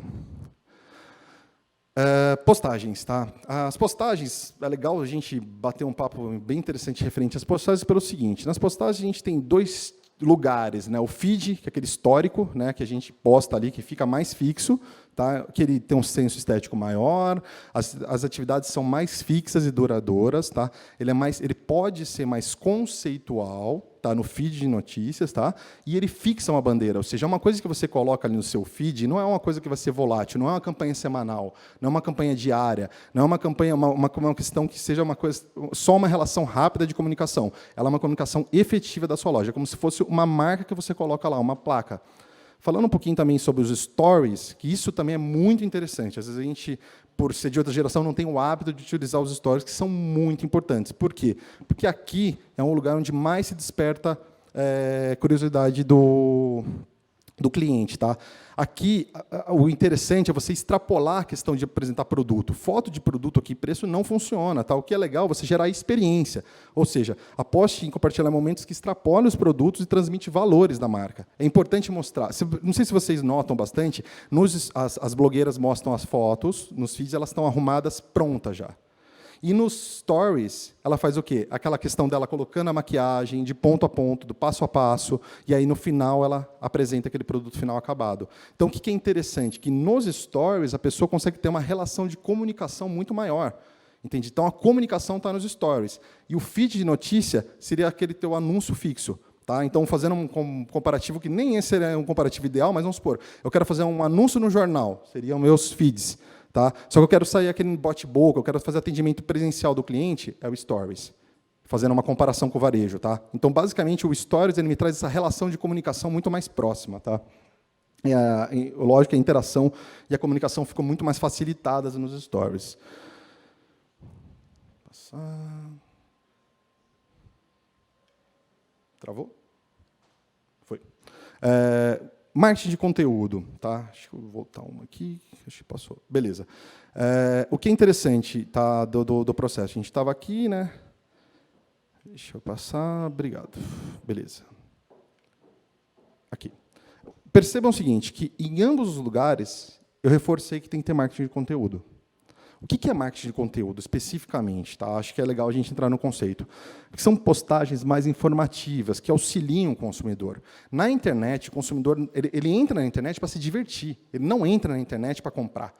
Postagens, tá? As postagens, é legal a gente bater um papo bem interessante referente às postagens pelo seguinte, nas postagens a gente tem 2 lugares, né? O feed, que é aquele histórico, né, que a gente posta ali, que fica mais fixo, tá? Que ele tem um senso estético maior, as atividades são mais fixas e duradouras, tá? Ele pode ser mais conceitual, tá? No feed de notícias, tá? E ele fixa uma bandeira, ou seja, é uma coisa que você coloca ali no seu feed, não é uma coisa que vai ser volátil, não é uma campanha semanal, não é uma campanha diária, não é uma campanha, uma questão que seja uma coisa, só uma relação rápida de comunicação. Ela é uma comunicação efetiva da sua loja, como se fosse uma marca que você coloca lá, uma placa. Falando um pouquinho também sobre os stories, que isso também é muito interessante. Às vezes a gente, por ser de outra geração, não tem o hábito de utilizar os stories, que são muito importantes. Por quê? Porque aqui é um lugar onde mais se desperta curiosidade do cliente. Tá? Aqui, o interessante é você extrapolar a questão de apresentar produto. Foto de produto aqui, preço, não funciona. Tá? O que é legal é você gerar experiência. Ou seja, aposte em compartilhar momentos que extrapolem os produtos e transmite valores da marca. É importante mostrar. Não sei se vocês notam bastante, as blogueiras mostram as fotos, nos feeds elas estão arrumadas prontas já. E nos stories, ela faz o quê? Aquela questão dela colocando a maquiagem de ponto a ponto, do passo a passo, e aí, no final, ela apresenta aquele produto final acabado. Então, o que é interessante? Que nos stories, a pessoa consegue ter uma relação de comunicação muito maior. Entende? Então, a comunicação está nos stories. E o feed de notícia seria aquele teu anúncio fixo. Tá? Então, fazendo um comparativo, que nem esse seria um comparativo ideal, mas vamos supor, eu quero fazer um anúncio no jornal, seriam meus feeds. Tá? Só que eu quero sair aquele bote-boca, eu quero fazer atendimento presencial do cliente, é o Stories, fazendo uma comparação com o varejo. Tá? Então, basicamente, o Stories ele me traz essa relação de comunicação muito mais próxima. Tá? Lógico que a interação e a comunicação ficam muito mais facilitadas nos Stories. Passar. Travou? Foi. Marketing de conteúdo, tá? Acho que eu vou voltar uma aqui, acho que passou. Beleza. O que é interessante, tá, do processo? A gente estava aqui, né? Deixa eu passar, obrigado. Beleza. Aqui. Percebam o seguinte, que em ambos os lugares eu reforcei que tem que ter marketing de conteúdo. O que é marketing de conteúdo, especificamente? Tá? Acho que é legal a gente entrar no conceito. Porque são postagens mais informativas, que auxiliam o consumidor. Na internet, o consumidor ele entra na internet para se divertir. Ele não entra na internet para comprar.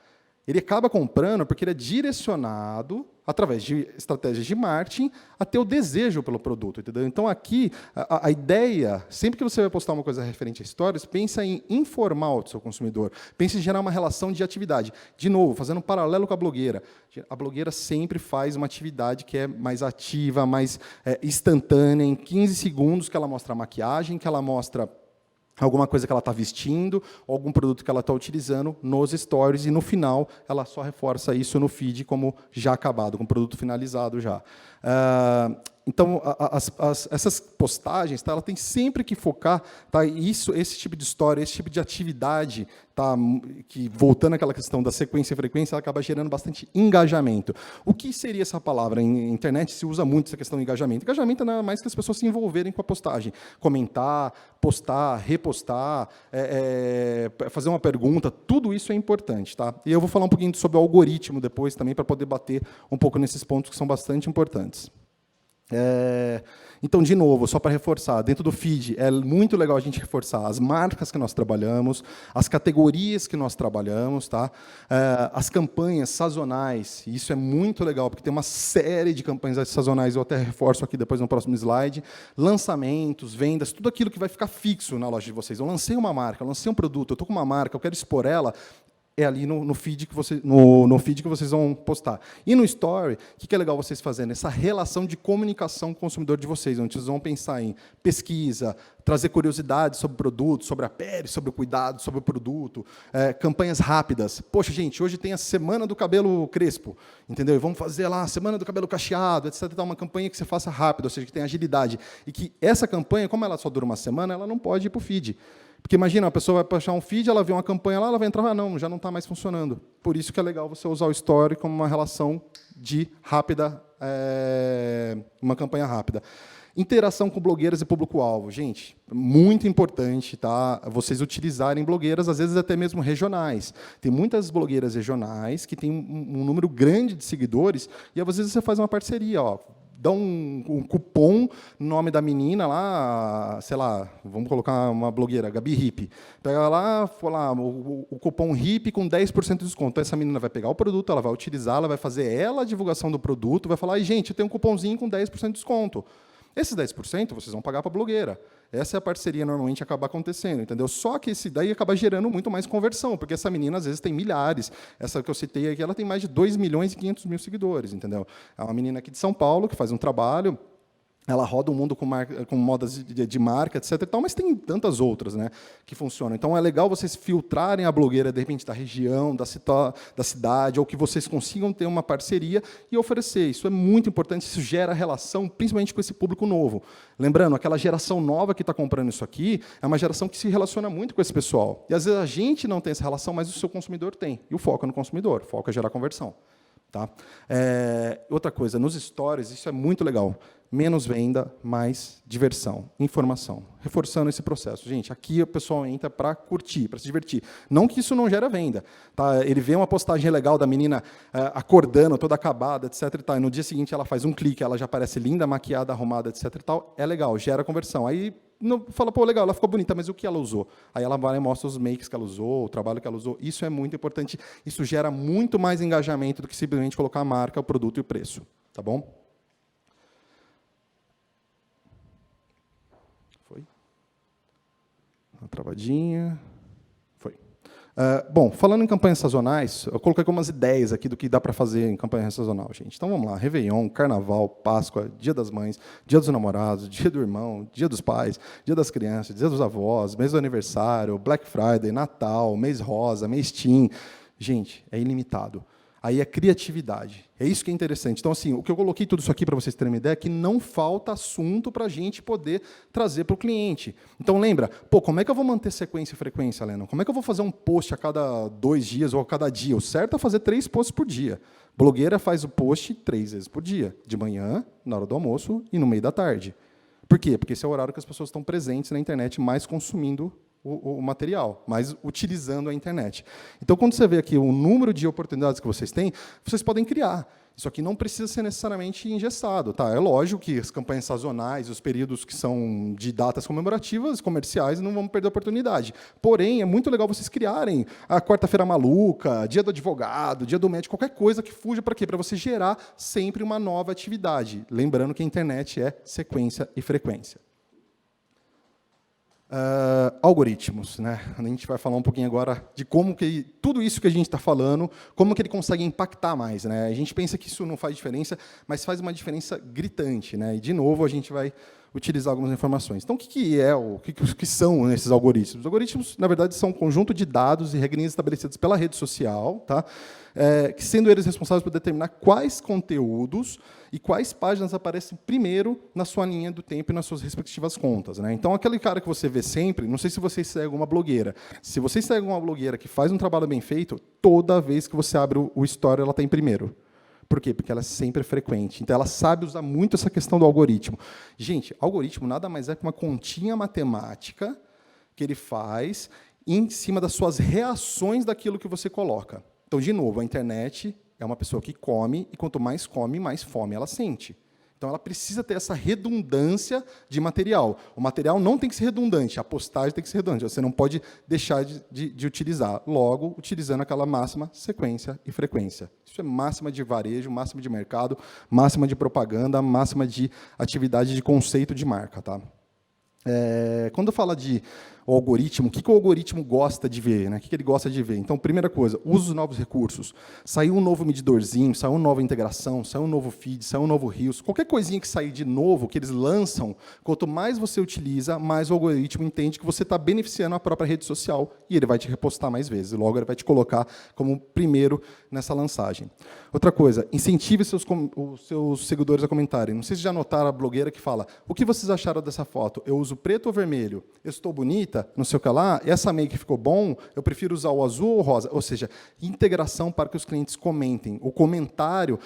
Ele acaba comprando porque ele é direcionado, através de estratégias de marketing, a ter o desejo pelo produto. Entendeu? Então, aqui, a ideia, sempre que você vai postar uma coisa referente a stories, pensa em informar o seu consumidor, pensa em gerar uma relação de atividade. De novo, fazendo um paralelo com a blogueira. A blogueira sempre faz uma atividade que é mais ativa, mais instantânea, em 15 segundos que ela mostra a maquiagem, que ela mostra alguma coisa que ela está vestindo, ou algum produto que ela está utilizando nos stories, e no final ela só reforça isso no feed como já acabado, com o produto finalizado já. Então, essas postagens, tá, ela tem sempre que focar, tá, esse tipo de história, esse tipo de atividade, tá, que, voltando àquela questão da sequência e frequência, ela acaba gerando bastante engajamento. O que seria essa palavra? Em internet se usa muito essa questão de engajamento. Engajamento é nada mais que as pessoas se envolverem com a postagem. Comentar, postar, repostar, fazer uma pergunta, tudo isso é importante. Tá? E eu vou falar um pouquinho sobre o algoritmo depois também, para poder bater um pouco nesses pontos que são bastante importantes. Então, de novo, só para reforçar, dentro do feed é muito legal a gente reforçar as marcas que nós trabalhamos, as categorias que nós trabalhamos, tá? As campanhas sazonais, isso é muito legal, porque tem uma série de campanhas sazonais, eu até reforço aqui depois no próximo slide, lançamentos, vendas, tudo aquilo que vai ficar fixo na loja de vocês. Eu lancei uma marca, eu lancei um produto, eu estou com uma marca, eu quero expor ela. é ali no feed no feed que vocês vão postar. E no Story, o que é legal vocês fazerem? Essa relação de comunicação com o consumidor de vocês, onde vocês vão pensar em pesquisa, trazer curiosidades sobre o produto, sobre a pele, sobre o cuidado, sobre o produto, campanhas rápidas. Poxa, gente, hoje tem a Semana do Cabelo Crespo, entendeu? E vamos fazer lá a Semana do Cabelo Cacheado, etc. Uma campanha que você faça rápido, ou seja, que tenha agilidade. E que essa campanha, como ela só dura uma semana, ela não pode ir para o feed. Porque imagina, a pessoa vai puxar um feed, ela vê uma campanha lá, ela vai entrar, não, já não está mais funcionando. Por isso que é legal você usar o Story como uma relação de rápida, uma campanha rápida. Interação com blogueiras e público-alvo. Gente, muito importante, tá? Vocês utilizarem blogueiras, às vezes até mesmo regionais. Tem muitas blogueiras regionais que têm um número grande de seguidores, e às vezes você faz uma parceria, ó. Dá um cupom no nome da menina lá, sei lá, vamos colocar uma blogueira, Gabi Hip. Pega lá, o cupom HIP com 10% de desconto. Então, essa menina vai pegar o produto, ela vai utilizar, ela vai fazer ela a divulgação do produto, vai falar, gente, tem um cupomzinho com 10% de desconto. Esses 10% vocês vão pagar para a blogueira. Essa é a parceria normalmente acaba acontecendo, entendeu? Só que esse daí acaba gerando muito mais conversão, porque essa menina às vezes tem milhares. Essa que eu citei aqui, ela tem mais de 2.500.000 seguidores, entendeu? É uma menina aqui de São Paulo que faz um trabalho. Ela roda o mundo com modas de marca, etc. E tal, mas tem tantas outras, né, que funcionam. Então, é legal vocês filtrarem a blogueira, de repente, da região, da cidade, ou que vocês consigam ter uma parceria e oferecer. Isso é muito importante, isso gera relação, principalmente com esse público novo. Lembrando, aquela geração nova que está comprando isso aqui é uma geração que se relaciona muito com esse pessoal. E, às vezes, a gente não tem essa relação, mas o seu consumidor tem. E o foco é no consumidor, o foco é gerar conversão. Tá? Outra coisa, nos stories, isso é muito legal. Menos venda, mais diversão, informação. Reforçando esse processo. Gente, aqui o pessoal entra para curtir, para se divertir. Não que isso não gera venda. Tá? Ele vê uma postagem legal da menina acordando, toda acabada, etc. E tal, e no dia seguinte ela faz um clique, ela já aparece linda, maquiada, arrumada, etc. E tal. É legal, gera conversão. Aí fala, pô, legal, ela ficou bonita, mas o que ela usou? Aí ela vai e mostra os makes que ela usou, o trabalho que ela usou. Isso é muito importante. Isso gera muito mais engajamento do que simplesmente colocar a marca, o produto e o preço. Tá bom? Foi? Uma travadinha. Foi. Bom, falando em campanhas sazonais, eu coloquei algumas ideias aqui do que dá para fazer em campanha sazonal, gente. Então, vamos lá. Réveillon, Carnaval, Páscoa, Dia das Mães, Dia dos Namorados, Dia do Irmão, Dia dos Pais, Dia das Crianças, Dia dos Avós, mês do aniversário, Black Friday, Natal, mês rosa, mês teen. Gente, é ilimitado. Aí é criatividade. É isso que é interessante. Então, assim, o que eu coloquei tudo isso aqui para vocês terem uma ideia é que não falta assunto para a gente poder trazer para o cliente. Então, lembra, pô, como é que eu vou manter sequência e frequência, Lennon? Como é que eu vou fazer um post a cada 2 dias ou a cada dia? O certo é fazer 3 posts por dia. Blogueira faz o post 3 vezes por dia. De manhã, na hora do almoço e no meio da tarde. Por quê? Porque esse é o horário que as pessoas estão presentes na internet, mais consumindo o material, mas utilizando a internet. Então, quando você vê aqui o número de oportunidades que vocês têm, vocês podem criar. Isso aqui não precisa ser necessariamente engessado. Tá? É lógico que as campanhas sazonais, os períodos que são de datas comemorativas, comerciais, não vão perder a oportunidade. Porém, é muito legal vocês criarem a quarta-feira maluca, dia do advogado, dia do médico, qualquer coisa que fuja para quê? Para você gerar sempre uma nova atividade. Lembrando que a internet é sequência e frequência. Algoritmos, né? A gente vai falar um pouquinho agora de como que tudo isso que a gente está falando, como que ele consegue impactar mais, né? A gente pensa que isso não faz diferença, mas faz uma diferença gritante, né? E de novo a gente vai utilizar algumas informações. Então, o que são esses algoritmos? Os algoritmos, na verdade, são um conjunto de dados e regrinhas estabelecidas pela rede social, tá? Que sendo eles responsáveis por determinar quais conteúdos e quais páginas aparecem primeiro na sua linha do tempo e nas suas respectivas contas, né? Então, aquele cara que você vê sempre, não sei se vocês seguem uma blogueira. Se vocês seguem uma blogueira que faz um trabalho bem feito, toda vez que você abre o story, ela está em primeiro. Por quê? Porque ela é sempre frequente. Então, ela sabe usar muito essa questão do algoritmo. Gente, algoritmo nada mais é que uma continha matemática que ele faz em cima das suas reações daquilo que você coloca. Então, de novo, a internet é uma pessoa que come, e quanto mais come, mais fome ela sente. Então, ela precisa ter essa redundância de material. O material não tem que ser redundante, a postagem tem que ser redundante. Você não pode deixar de utilizar. Logo, utilizando aquela máxima sequência e frequência. Isso é máxima de varejo, máxima de mercado, máxima de propaganda, máxima de atividade de conceito de marca. Tá? Quando fala de o algoritmo, o que o algoritmo gosta de ver? Né? O que ele gosta de ver? Então, primeira coisa, usa os novos recursos. Saiu um novo medidorzinho, saiu uma nova integração, saiu um novo feed, saiu um novo Reels. Qualquer coisinha que sair de novo, que eles lançam, quanto mais você utiliza, mais o algoritmo entende que você está beneficiando a própria rede social e ele vai te repostar mais vezes. Logo, ele vai te colocar como primeiro nessa lançagem. Outra coisa, incentive os seus seguidores a comentarem. Não sei se já notaram a blogueira que fala: o que vocês acharam dessa foto? Eu uso preto ou vermelho? Eu estou bonita? Não sei o que lá, essa make ficou bom, eu prefiro usar o azul ou o rosa. Ou seja, integração para que os clientes comentem. O comentário,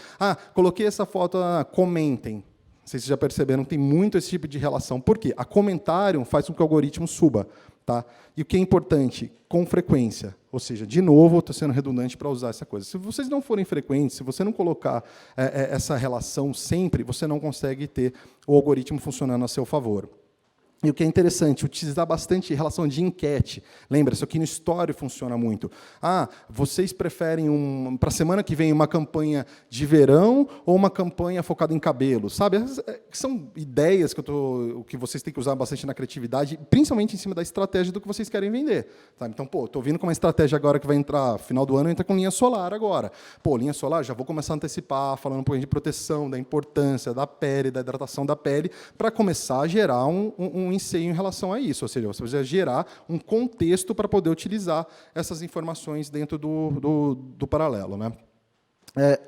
coloquei essa foto, comentem. Não sei se vocês já perceberam, tem muito esse tipo de relação. Por quê? A comentário faz com que o algoritmo suba. Tá? E o que é importante? Com frequência. Ou seja, de novo, estou sendo redundante para usar essa coisa. Se vocês não forem frequentes, se você não colocar essa relação sempre, você não consegue ter o algoritmo funcionando a seu favor. E o que é interessante, utilizar bastante relação de enquete. Lembra, isso aqui no Story funciona muito. Vocês preferem, para a semana que vem, uma campanha de verão ou uma campanha focada em cabelo? Sabe? São ideias que vocês têm que usar bastante na criatividade, principalmente em cima da estratégia do que vocês querem vender. Sabe? Então, estou vindo com uma estratégia agora que vai entrar, final do ano, entra com linha solar agora. Linha solar, já vou começar a antecipar, falando um pouquinho de proteção, da importância da pele, da hidratação da pele, para começar a gerar um enseio em relação a isso, ou seja, você precisa gerar um contexto para poder utilizar essas informações dentro do paralelo. Né?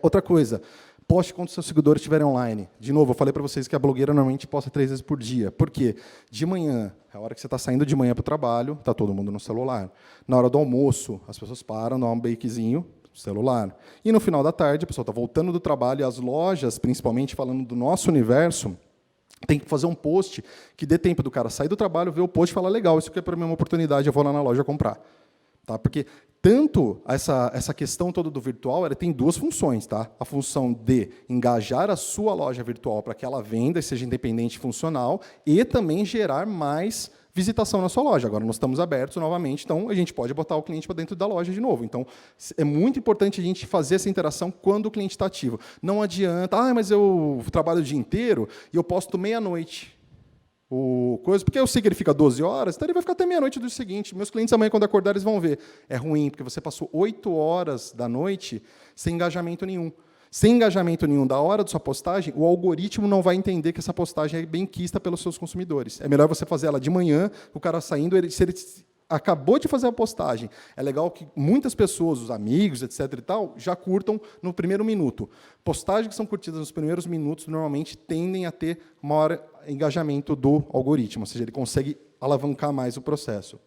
Outra coisa, poste quando seus seguidores estiverem online. De novo, eu falei para vocês que a blogueira normalmente posta 3 vezes por dia. Por quê? De manhã, é a hora que você está saindo de manhã para o trabalho, está todo mundo no celular. Na hora do almoço, as pessoas param, dão um bakezinho, celular. E no final da tarde, a pessoa está voltando do trabalho, e as lojas, principalmente falando do nosso universo, tem que fazer um post que dê tempo do cara sair do trabalho, ver o post e falar: legal, isso aqui é para mim uma oportunidade, eu vou lá na loja comprar. Tá? Porque tanto essa questão toda do virtual, ela tem 2 funções. Tá? A função de engajar a sua loja virtual para que ela venda e seja independente e funcional, e também gerar mais visitação na sua loja. Agora nós estamos abertos novamente, então a gente pode botar o cliente para dentro da loja de novo. Então, é muito importante a gente fazer essa interação quando o cliente está ativo. Não adianta, mas eu trabalho o dia inteiro e eu posto meia-noite. Porque eu sei que ele fica 12 horas, então ele vai ficar até meia-noite do seguinte. Meus clientes amanhã, quando acordar, eles vão ver. É ruim, porque você passou 8 horas da noite sem engajamento nenhum. Sem engajamento nenhum da hora da sua postagem, o algoritmo não vai entender que essa postagem é bem quista pelos seus consumidores. É melhor você fazer ela de manhã, o cara saindo, se ele acabou de fazer a postagem, é legal que muitas pessoas, os amigos, etc. e tal, já curtam no primeiro minuto. Postagens que são curtidas nos primeiros minutos, normalmente, tendem a ter maior engajamento do algoritmo, ou seja, ele consegue alavancar mais o processo.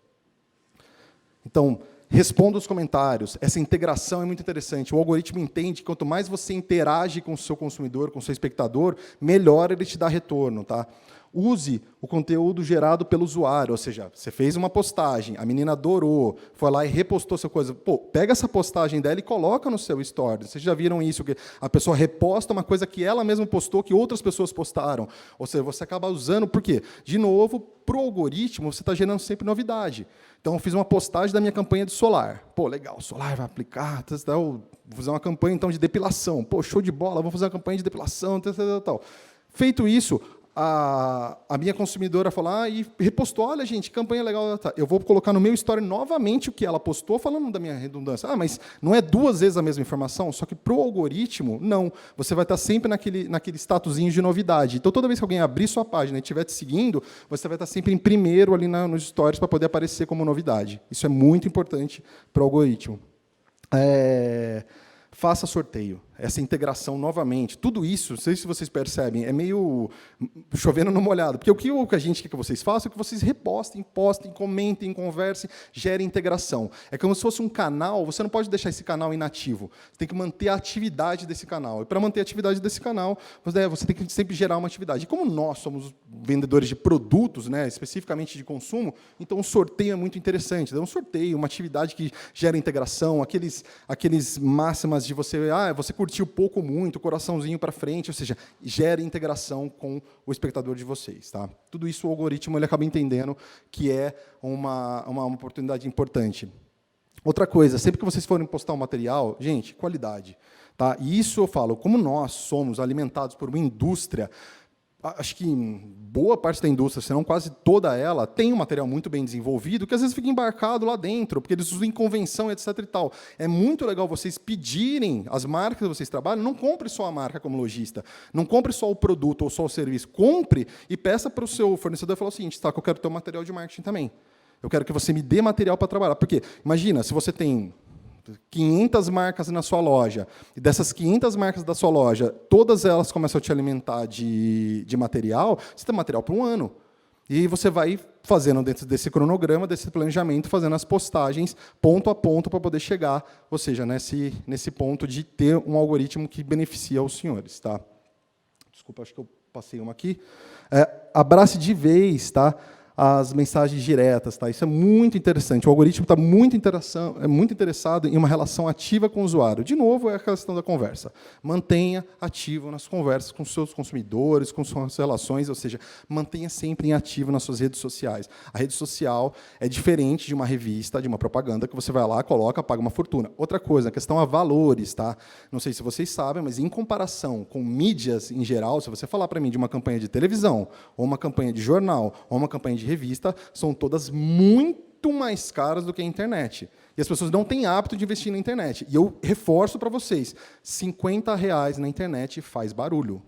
Então, responda os comentários. Essa integração é muito interessante. O algoritmo entende que quanto mais você interage com o seu consumidor, com o seu espectador, melhor ele te dá retorno. Tá? Use o conteúdo gerado pelo usuário, ou seja, você fez uma postagem, a menina adorou, foi lá e repostou sua coisa. Pega essa postagem dela e coloca no seu story. Vocês já viram isso? Que a pessoa reposta uma coisa que ela mesma postou, que outras pessoas postaram. Ou seja, você acaba usando, por quê? De novo, para o algoritmo, você está gerando sempre novidade. Então, eu fiz uma postagem da minha campanha de solar. Legal, solar vai aplicar, vou fazer uma campanha então de depilação. Show de bola, vou fazer uma campanha de depilação, tal. Feito isso, a minha consumidora falou, e repostou: olha, gente, campanha legal. Tá. Eu vou colocar no meu story novamente o que ela postou, falando da minha redundância. Mas não é 2 vezes a mesma informação? Só que, para o algoritmo, não. Você vai estar sempre naquele statusinho de novidade. Então, toda vez que alguém abrir sua página e estiver te seguindo, você vai estar sempre em primeiro ali nos stories para poder aparecer como novidade. Isso é muito importante para o algoritmo. Faça sorteio. Essa integração novamente. Tudo isso, não sei se vocês percebem, é meio chovendo no molhado. Porque o que a gente quer que vocês façam é que vocês repostem, postem, comentem, conversem, gerem integração. É como se fosse um canal, você não pode deixar esse canal inativo. Você tem que manter a atividade desse canal. E, para manter a atividade desse canal, você tem que sempre gerar uma atividade. E como nós somos vendedores de produtos, né, especificamente de consumo, então o sorteio é muito interessante. Então, um sorteio, uma atividade que gera integração, aqueles máximas de você curtiu pouco ou muito, coraçãozinho para frente, ou seja, gera integração com o espectador de vocês. Tá? Tudo isso o algoritmo ele acaba entendendo que é uma oportunidade importante. Outra coisa, sempre que vocês forem postar um material, gente, qualidade. Tá? E isso eu falo, como nós somos alimentados por uma indústria, acho que boa parte da indústria, se não quase toda ela, tem um material muito bem desenvolvido, que às vezes fica embarcado lá dentro, porque eles usam em convenção, etc. e tal. É muito legal vocês pedirem, as marcas que vocês trabalham, não compre só a marca como lojista, não compre só o produto ou só o serviço, compre e peça para o seu fornecedor e fale o seguinte, tá, que eu quero ter um material de marketing também. Eu quero que você me dê material para trabalhar. Porque, imagina, se você tem 500 marcas na sua loja, e dessas 500 marcas da sua loja, todas elas começam a te alimentar de material, você tem material para um ano. E você vai fazendo dentro desse cronograma, desse planejamento, fazendo as postagens ponto a ponto para poder chegar, ou seja, nesse ponto de ter um algoritmo que beneficia os senhores. Tá? Desculpa, acho que eu passei uma aqui. Abrace de vez, tá? As mensagens diretas, tá? Isso é muito interessante. O algoritmo está muito interessado em uma relação ativa com o usuário. De novo, é a questão da conversa. Mantenha ativo nas conversas com seus consumidores, com suas relações, ou seja, mantenha sempre em ativo nas suas redes sociais. A rede social é diferente de uma revista, de uma propaganda, que você vai lá, coloca, paga uma fortuna. Outra coisa, a questão a valores, tá? Não sei se vocês sabem, mas em comparação com mídias em geral, se você falar para mim de uma campanha de televisão, ou uma campanha de jornal, ou uma campanha de revista, são todas muito mais caras do que a internet. E as pessoas não têm hábito de investir na internet. E eu reforço para vocês, R$50 na internet faz barulho.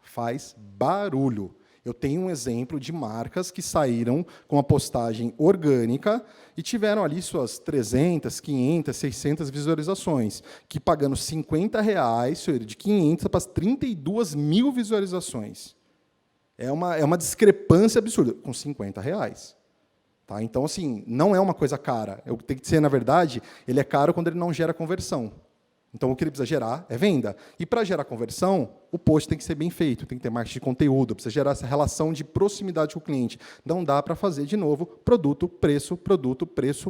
Faz barulho. Eu tenho um exemplo de marcas que saíram com a postagem orgânica e tiveram ali suas 300, 500, 600 visualizações, que pagando R$50, de 500 para 32 mil visualizações. É uma discrepância absurda, com R$50. Tá? Então, assim, não é uma coisa cara. Tem que ser, na verdade, ele é caro quando ele não gera conversão. Então, o que ele precisa gerar é venda. E, para gerar conversão, o post tem que ser bem feito, tem que ter marketing de conteúdo, precisa gerar essa relação de proximidade com o cliente. Não dá para fazer, de novo, produto, preço,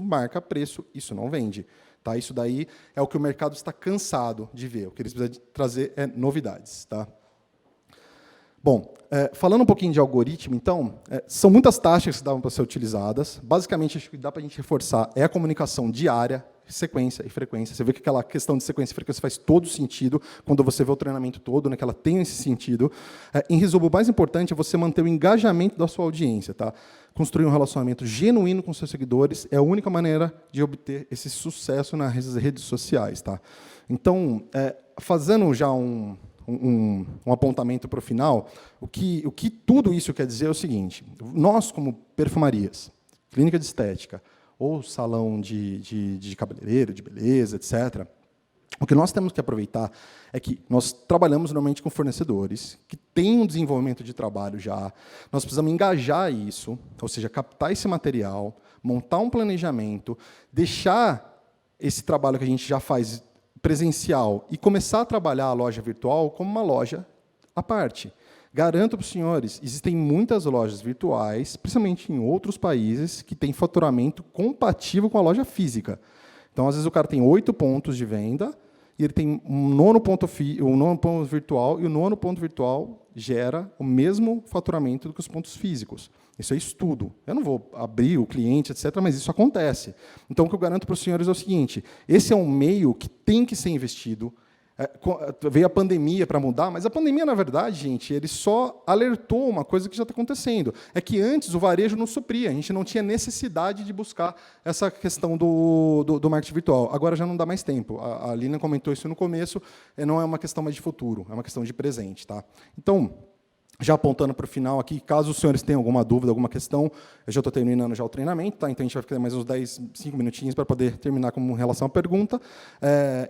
marca, preço. Isso não vende. Tá? Isso daí é o que o mercado está cansado de ver. O que eles precisam trazer é novidades. Tá? Bom, falando um pouquinho de algoritmo, então, são muitas taxas que davam para ser utilizadas. Basicamente, acho que dá para a gente reforçar é a comunicação diária, sequência e frequência. Você vê que aquela questão de sequência e frequência faz todo sentido quando você vê o treinamento todo, né, que ela tem esse sentido. Em resumo, o mais importante é você manter o engajamento da sua audiência. Tá? Construir um relacionamento genuíno com seus seguidores é a única maneira de obter esse sucesso nas redes sociais. Tá? Então, fazendo já um apontamento para o final, o que tudo isso quer dizer é o seguinte: nós, como perfumarias, clínica de estética, ou salão de cabeleireiro, de beleza, etc., o que nós temos que aproveitar é que nós trabalhamos normalmente com fornecedores que têm um desenvolvimento de trabalho já, nós precisamos engajar isso, ou seja, captar esse material, montar um planejamento, deixar esse trabalho que a gente já faz presencial e começar a trabalhar a loja virtual como uma loja à parte. Garanto para os senhores, existem muitas lojas virtuais, principalmente em outros países, que têm faturamento compatível com a loja física. Então, às vezes, o cara tem 8 pontos de venda e ele tem um nono ponto virtual, e o nono ponto virtual gera o mesmo faturamento do que os pontos físicos. Isso é estudo. Eu não vou abrir o cliente, etc., mas isso acontece. Então, o que eu garanto para os senhores é o seguinte: esse é um meio que tem que ser investido. Veio a pandemia para mudar, mas a pandemia, na verdade, gente, ele só alertou uma coisa que já está acontecendo. É que antes o varejo não supria, a gente não tinha necessidade de buscar essa questão do marketing virtual. Agora já não dá mais tempo. A Lina comentou isso no começo, não é uma questão mais de futuro, é uma questão de presente. Tá? Então, já apontando para o final aqui, caso os senhores tenham alguma dúvida, alguma questão, eu já estou terminando já o treinamento, tá? Então a gente vai ficar mais uns 5 minutinhos para poder terminar com relação à pergunta.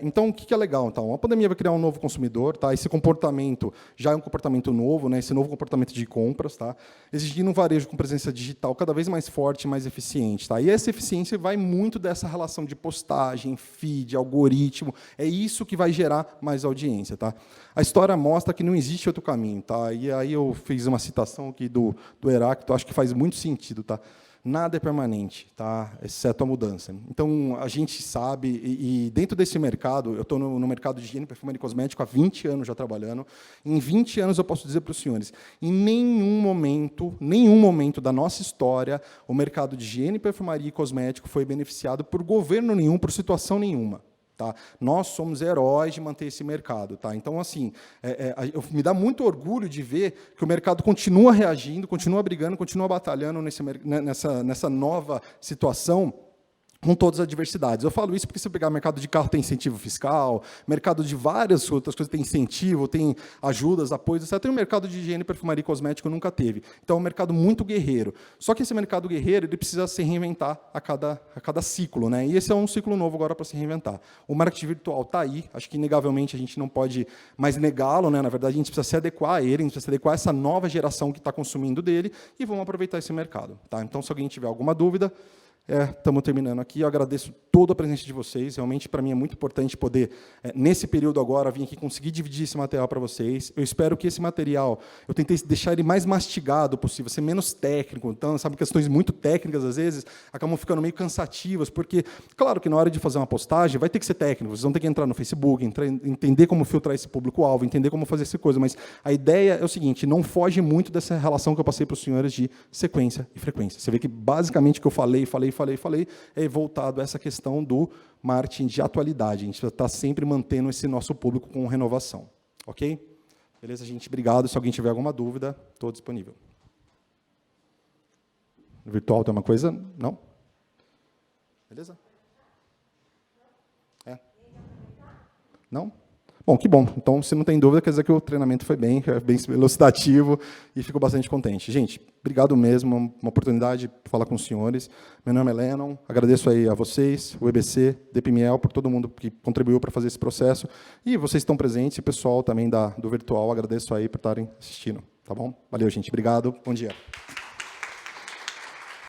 Então, o que é legal? Então, a pandemia vai criar um novo consumidor, tá? Esse comportamento já é um comportamento novo, né? Esse novo comportamento de compras, tá? Exigindo um varejo com presença digital cada vez mais forte e mais eficiente. Tá? E essa eficiência vai muito dessa relação de postagem, feed, algoritmo, é isso que vai gerar mais audiência. Tá? A história mostra que não existe outro caminho. Tá? E aí eu fiz uma citação aqui do Heráclito, acho que faz muito sentido. Tá? Nada é permanente, tá? Exceto a mudança. Então, a gente sabe, e dentro desse mercado, eu estou no mercado de higiene, perfumaria e cosmético há 20 anos já trabalhando, em 20 anos eu posso dizer para os senhores, em nenhum momento da nossa história, o mercado de higiene, perfumaria e cosmético foi beneficiado por governo nenhum, por situação nenhuma. Tá? Nós somos heróis de manter esse mercado. Tá? Então, assim, me dá muito orgulho de ver que o mercado continua reagindo, continua brigando, continua batalhando nessa nova situação, com todas as adversidades. Eu falo isso porque, se você pegar mercado de carro, tem incentivo fiscal, mercado de várias outras coisas, tem incentivo, tem ajudas, apoios, etc. Tem um mercado de higiene, perfumaria e cosmético nunca teve. Então, é um mercado muito guerreiro. Só que esse mercado guerreiro ele precisa se reinventar a cada ciclo. Né? E esse é um ciclo novo agora para se reinventar. O marketing virtual está aí, acho que, inegavelmente, a gente não pode mais negá-lo. Né? Na verdade, a gente precisa se adequar a ele, a gente precisa se adequar a essa nova geração que está consumindo dele e vamos aproveitar esse mercado. Tá? Então, se alguém tiver alguma dúvida, estamos terminando aqui. Eu agradeço toda a presença de vocês. Realmente, para mim, é muito importante poder, nesse período agora, vir aqui conseguir dividir esse material para vocês. Eu espero que esse material, eu tentei deixar ele mais mastigado possível, ser menos técnico. Então, sabe, questões muito técnicas, às vezes, acabam ficando meio cansativas, porque, claro que na hora de fazer uma postagem, vai ter que ser técnico. Vocês vão ter que entrar no Facebook, entender como filtrar esse público-alvo, entender como fazer essa coisa. Mas a ideia é o seguinte, não foge muito dessa relação que eu passei para os senhores de sequência e frequência. Você vê que, basicamente, o que eu falei, é voltado a essa questão do marketing de atualidade. A gente está sempre mantendo esse nosso público com renovação. Ok? Beleza, gente? Obrigado. Se alguém tiver alguma dúvida, estou disponível. No virtual tem uma coisa? Não? Beleza? Não? Bom, que bom. Então, se não tem dúvida, quer dizer que o treinamento foi bem elucidativo e fico bastante contente. Gente, obrigado mesmo, uma oportunidade de falar com os senhores. Meu nome é Lennon, agradeço aí a vocês, o EBC, DPML, por todo mundo que contribuiu para fazer esse processo. E vocês estão presentes, e o pessoal também do virtual, agradeço aí por estarem assistindo. Tá bom? Valeu, gente. Obrigado. Bom dia.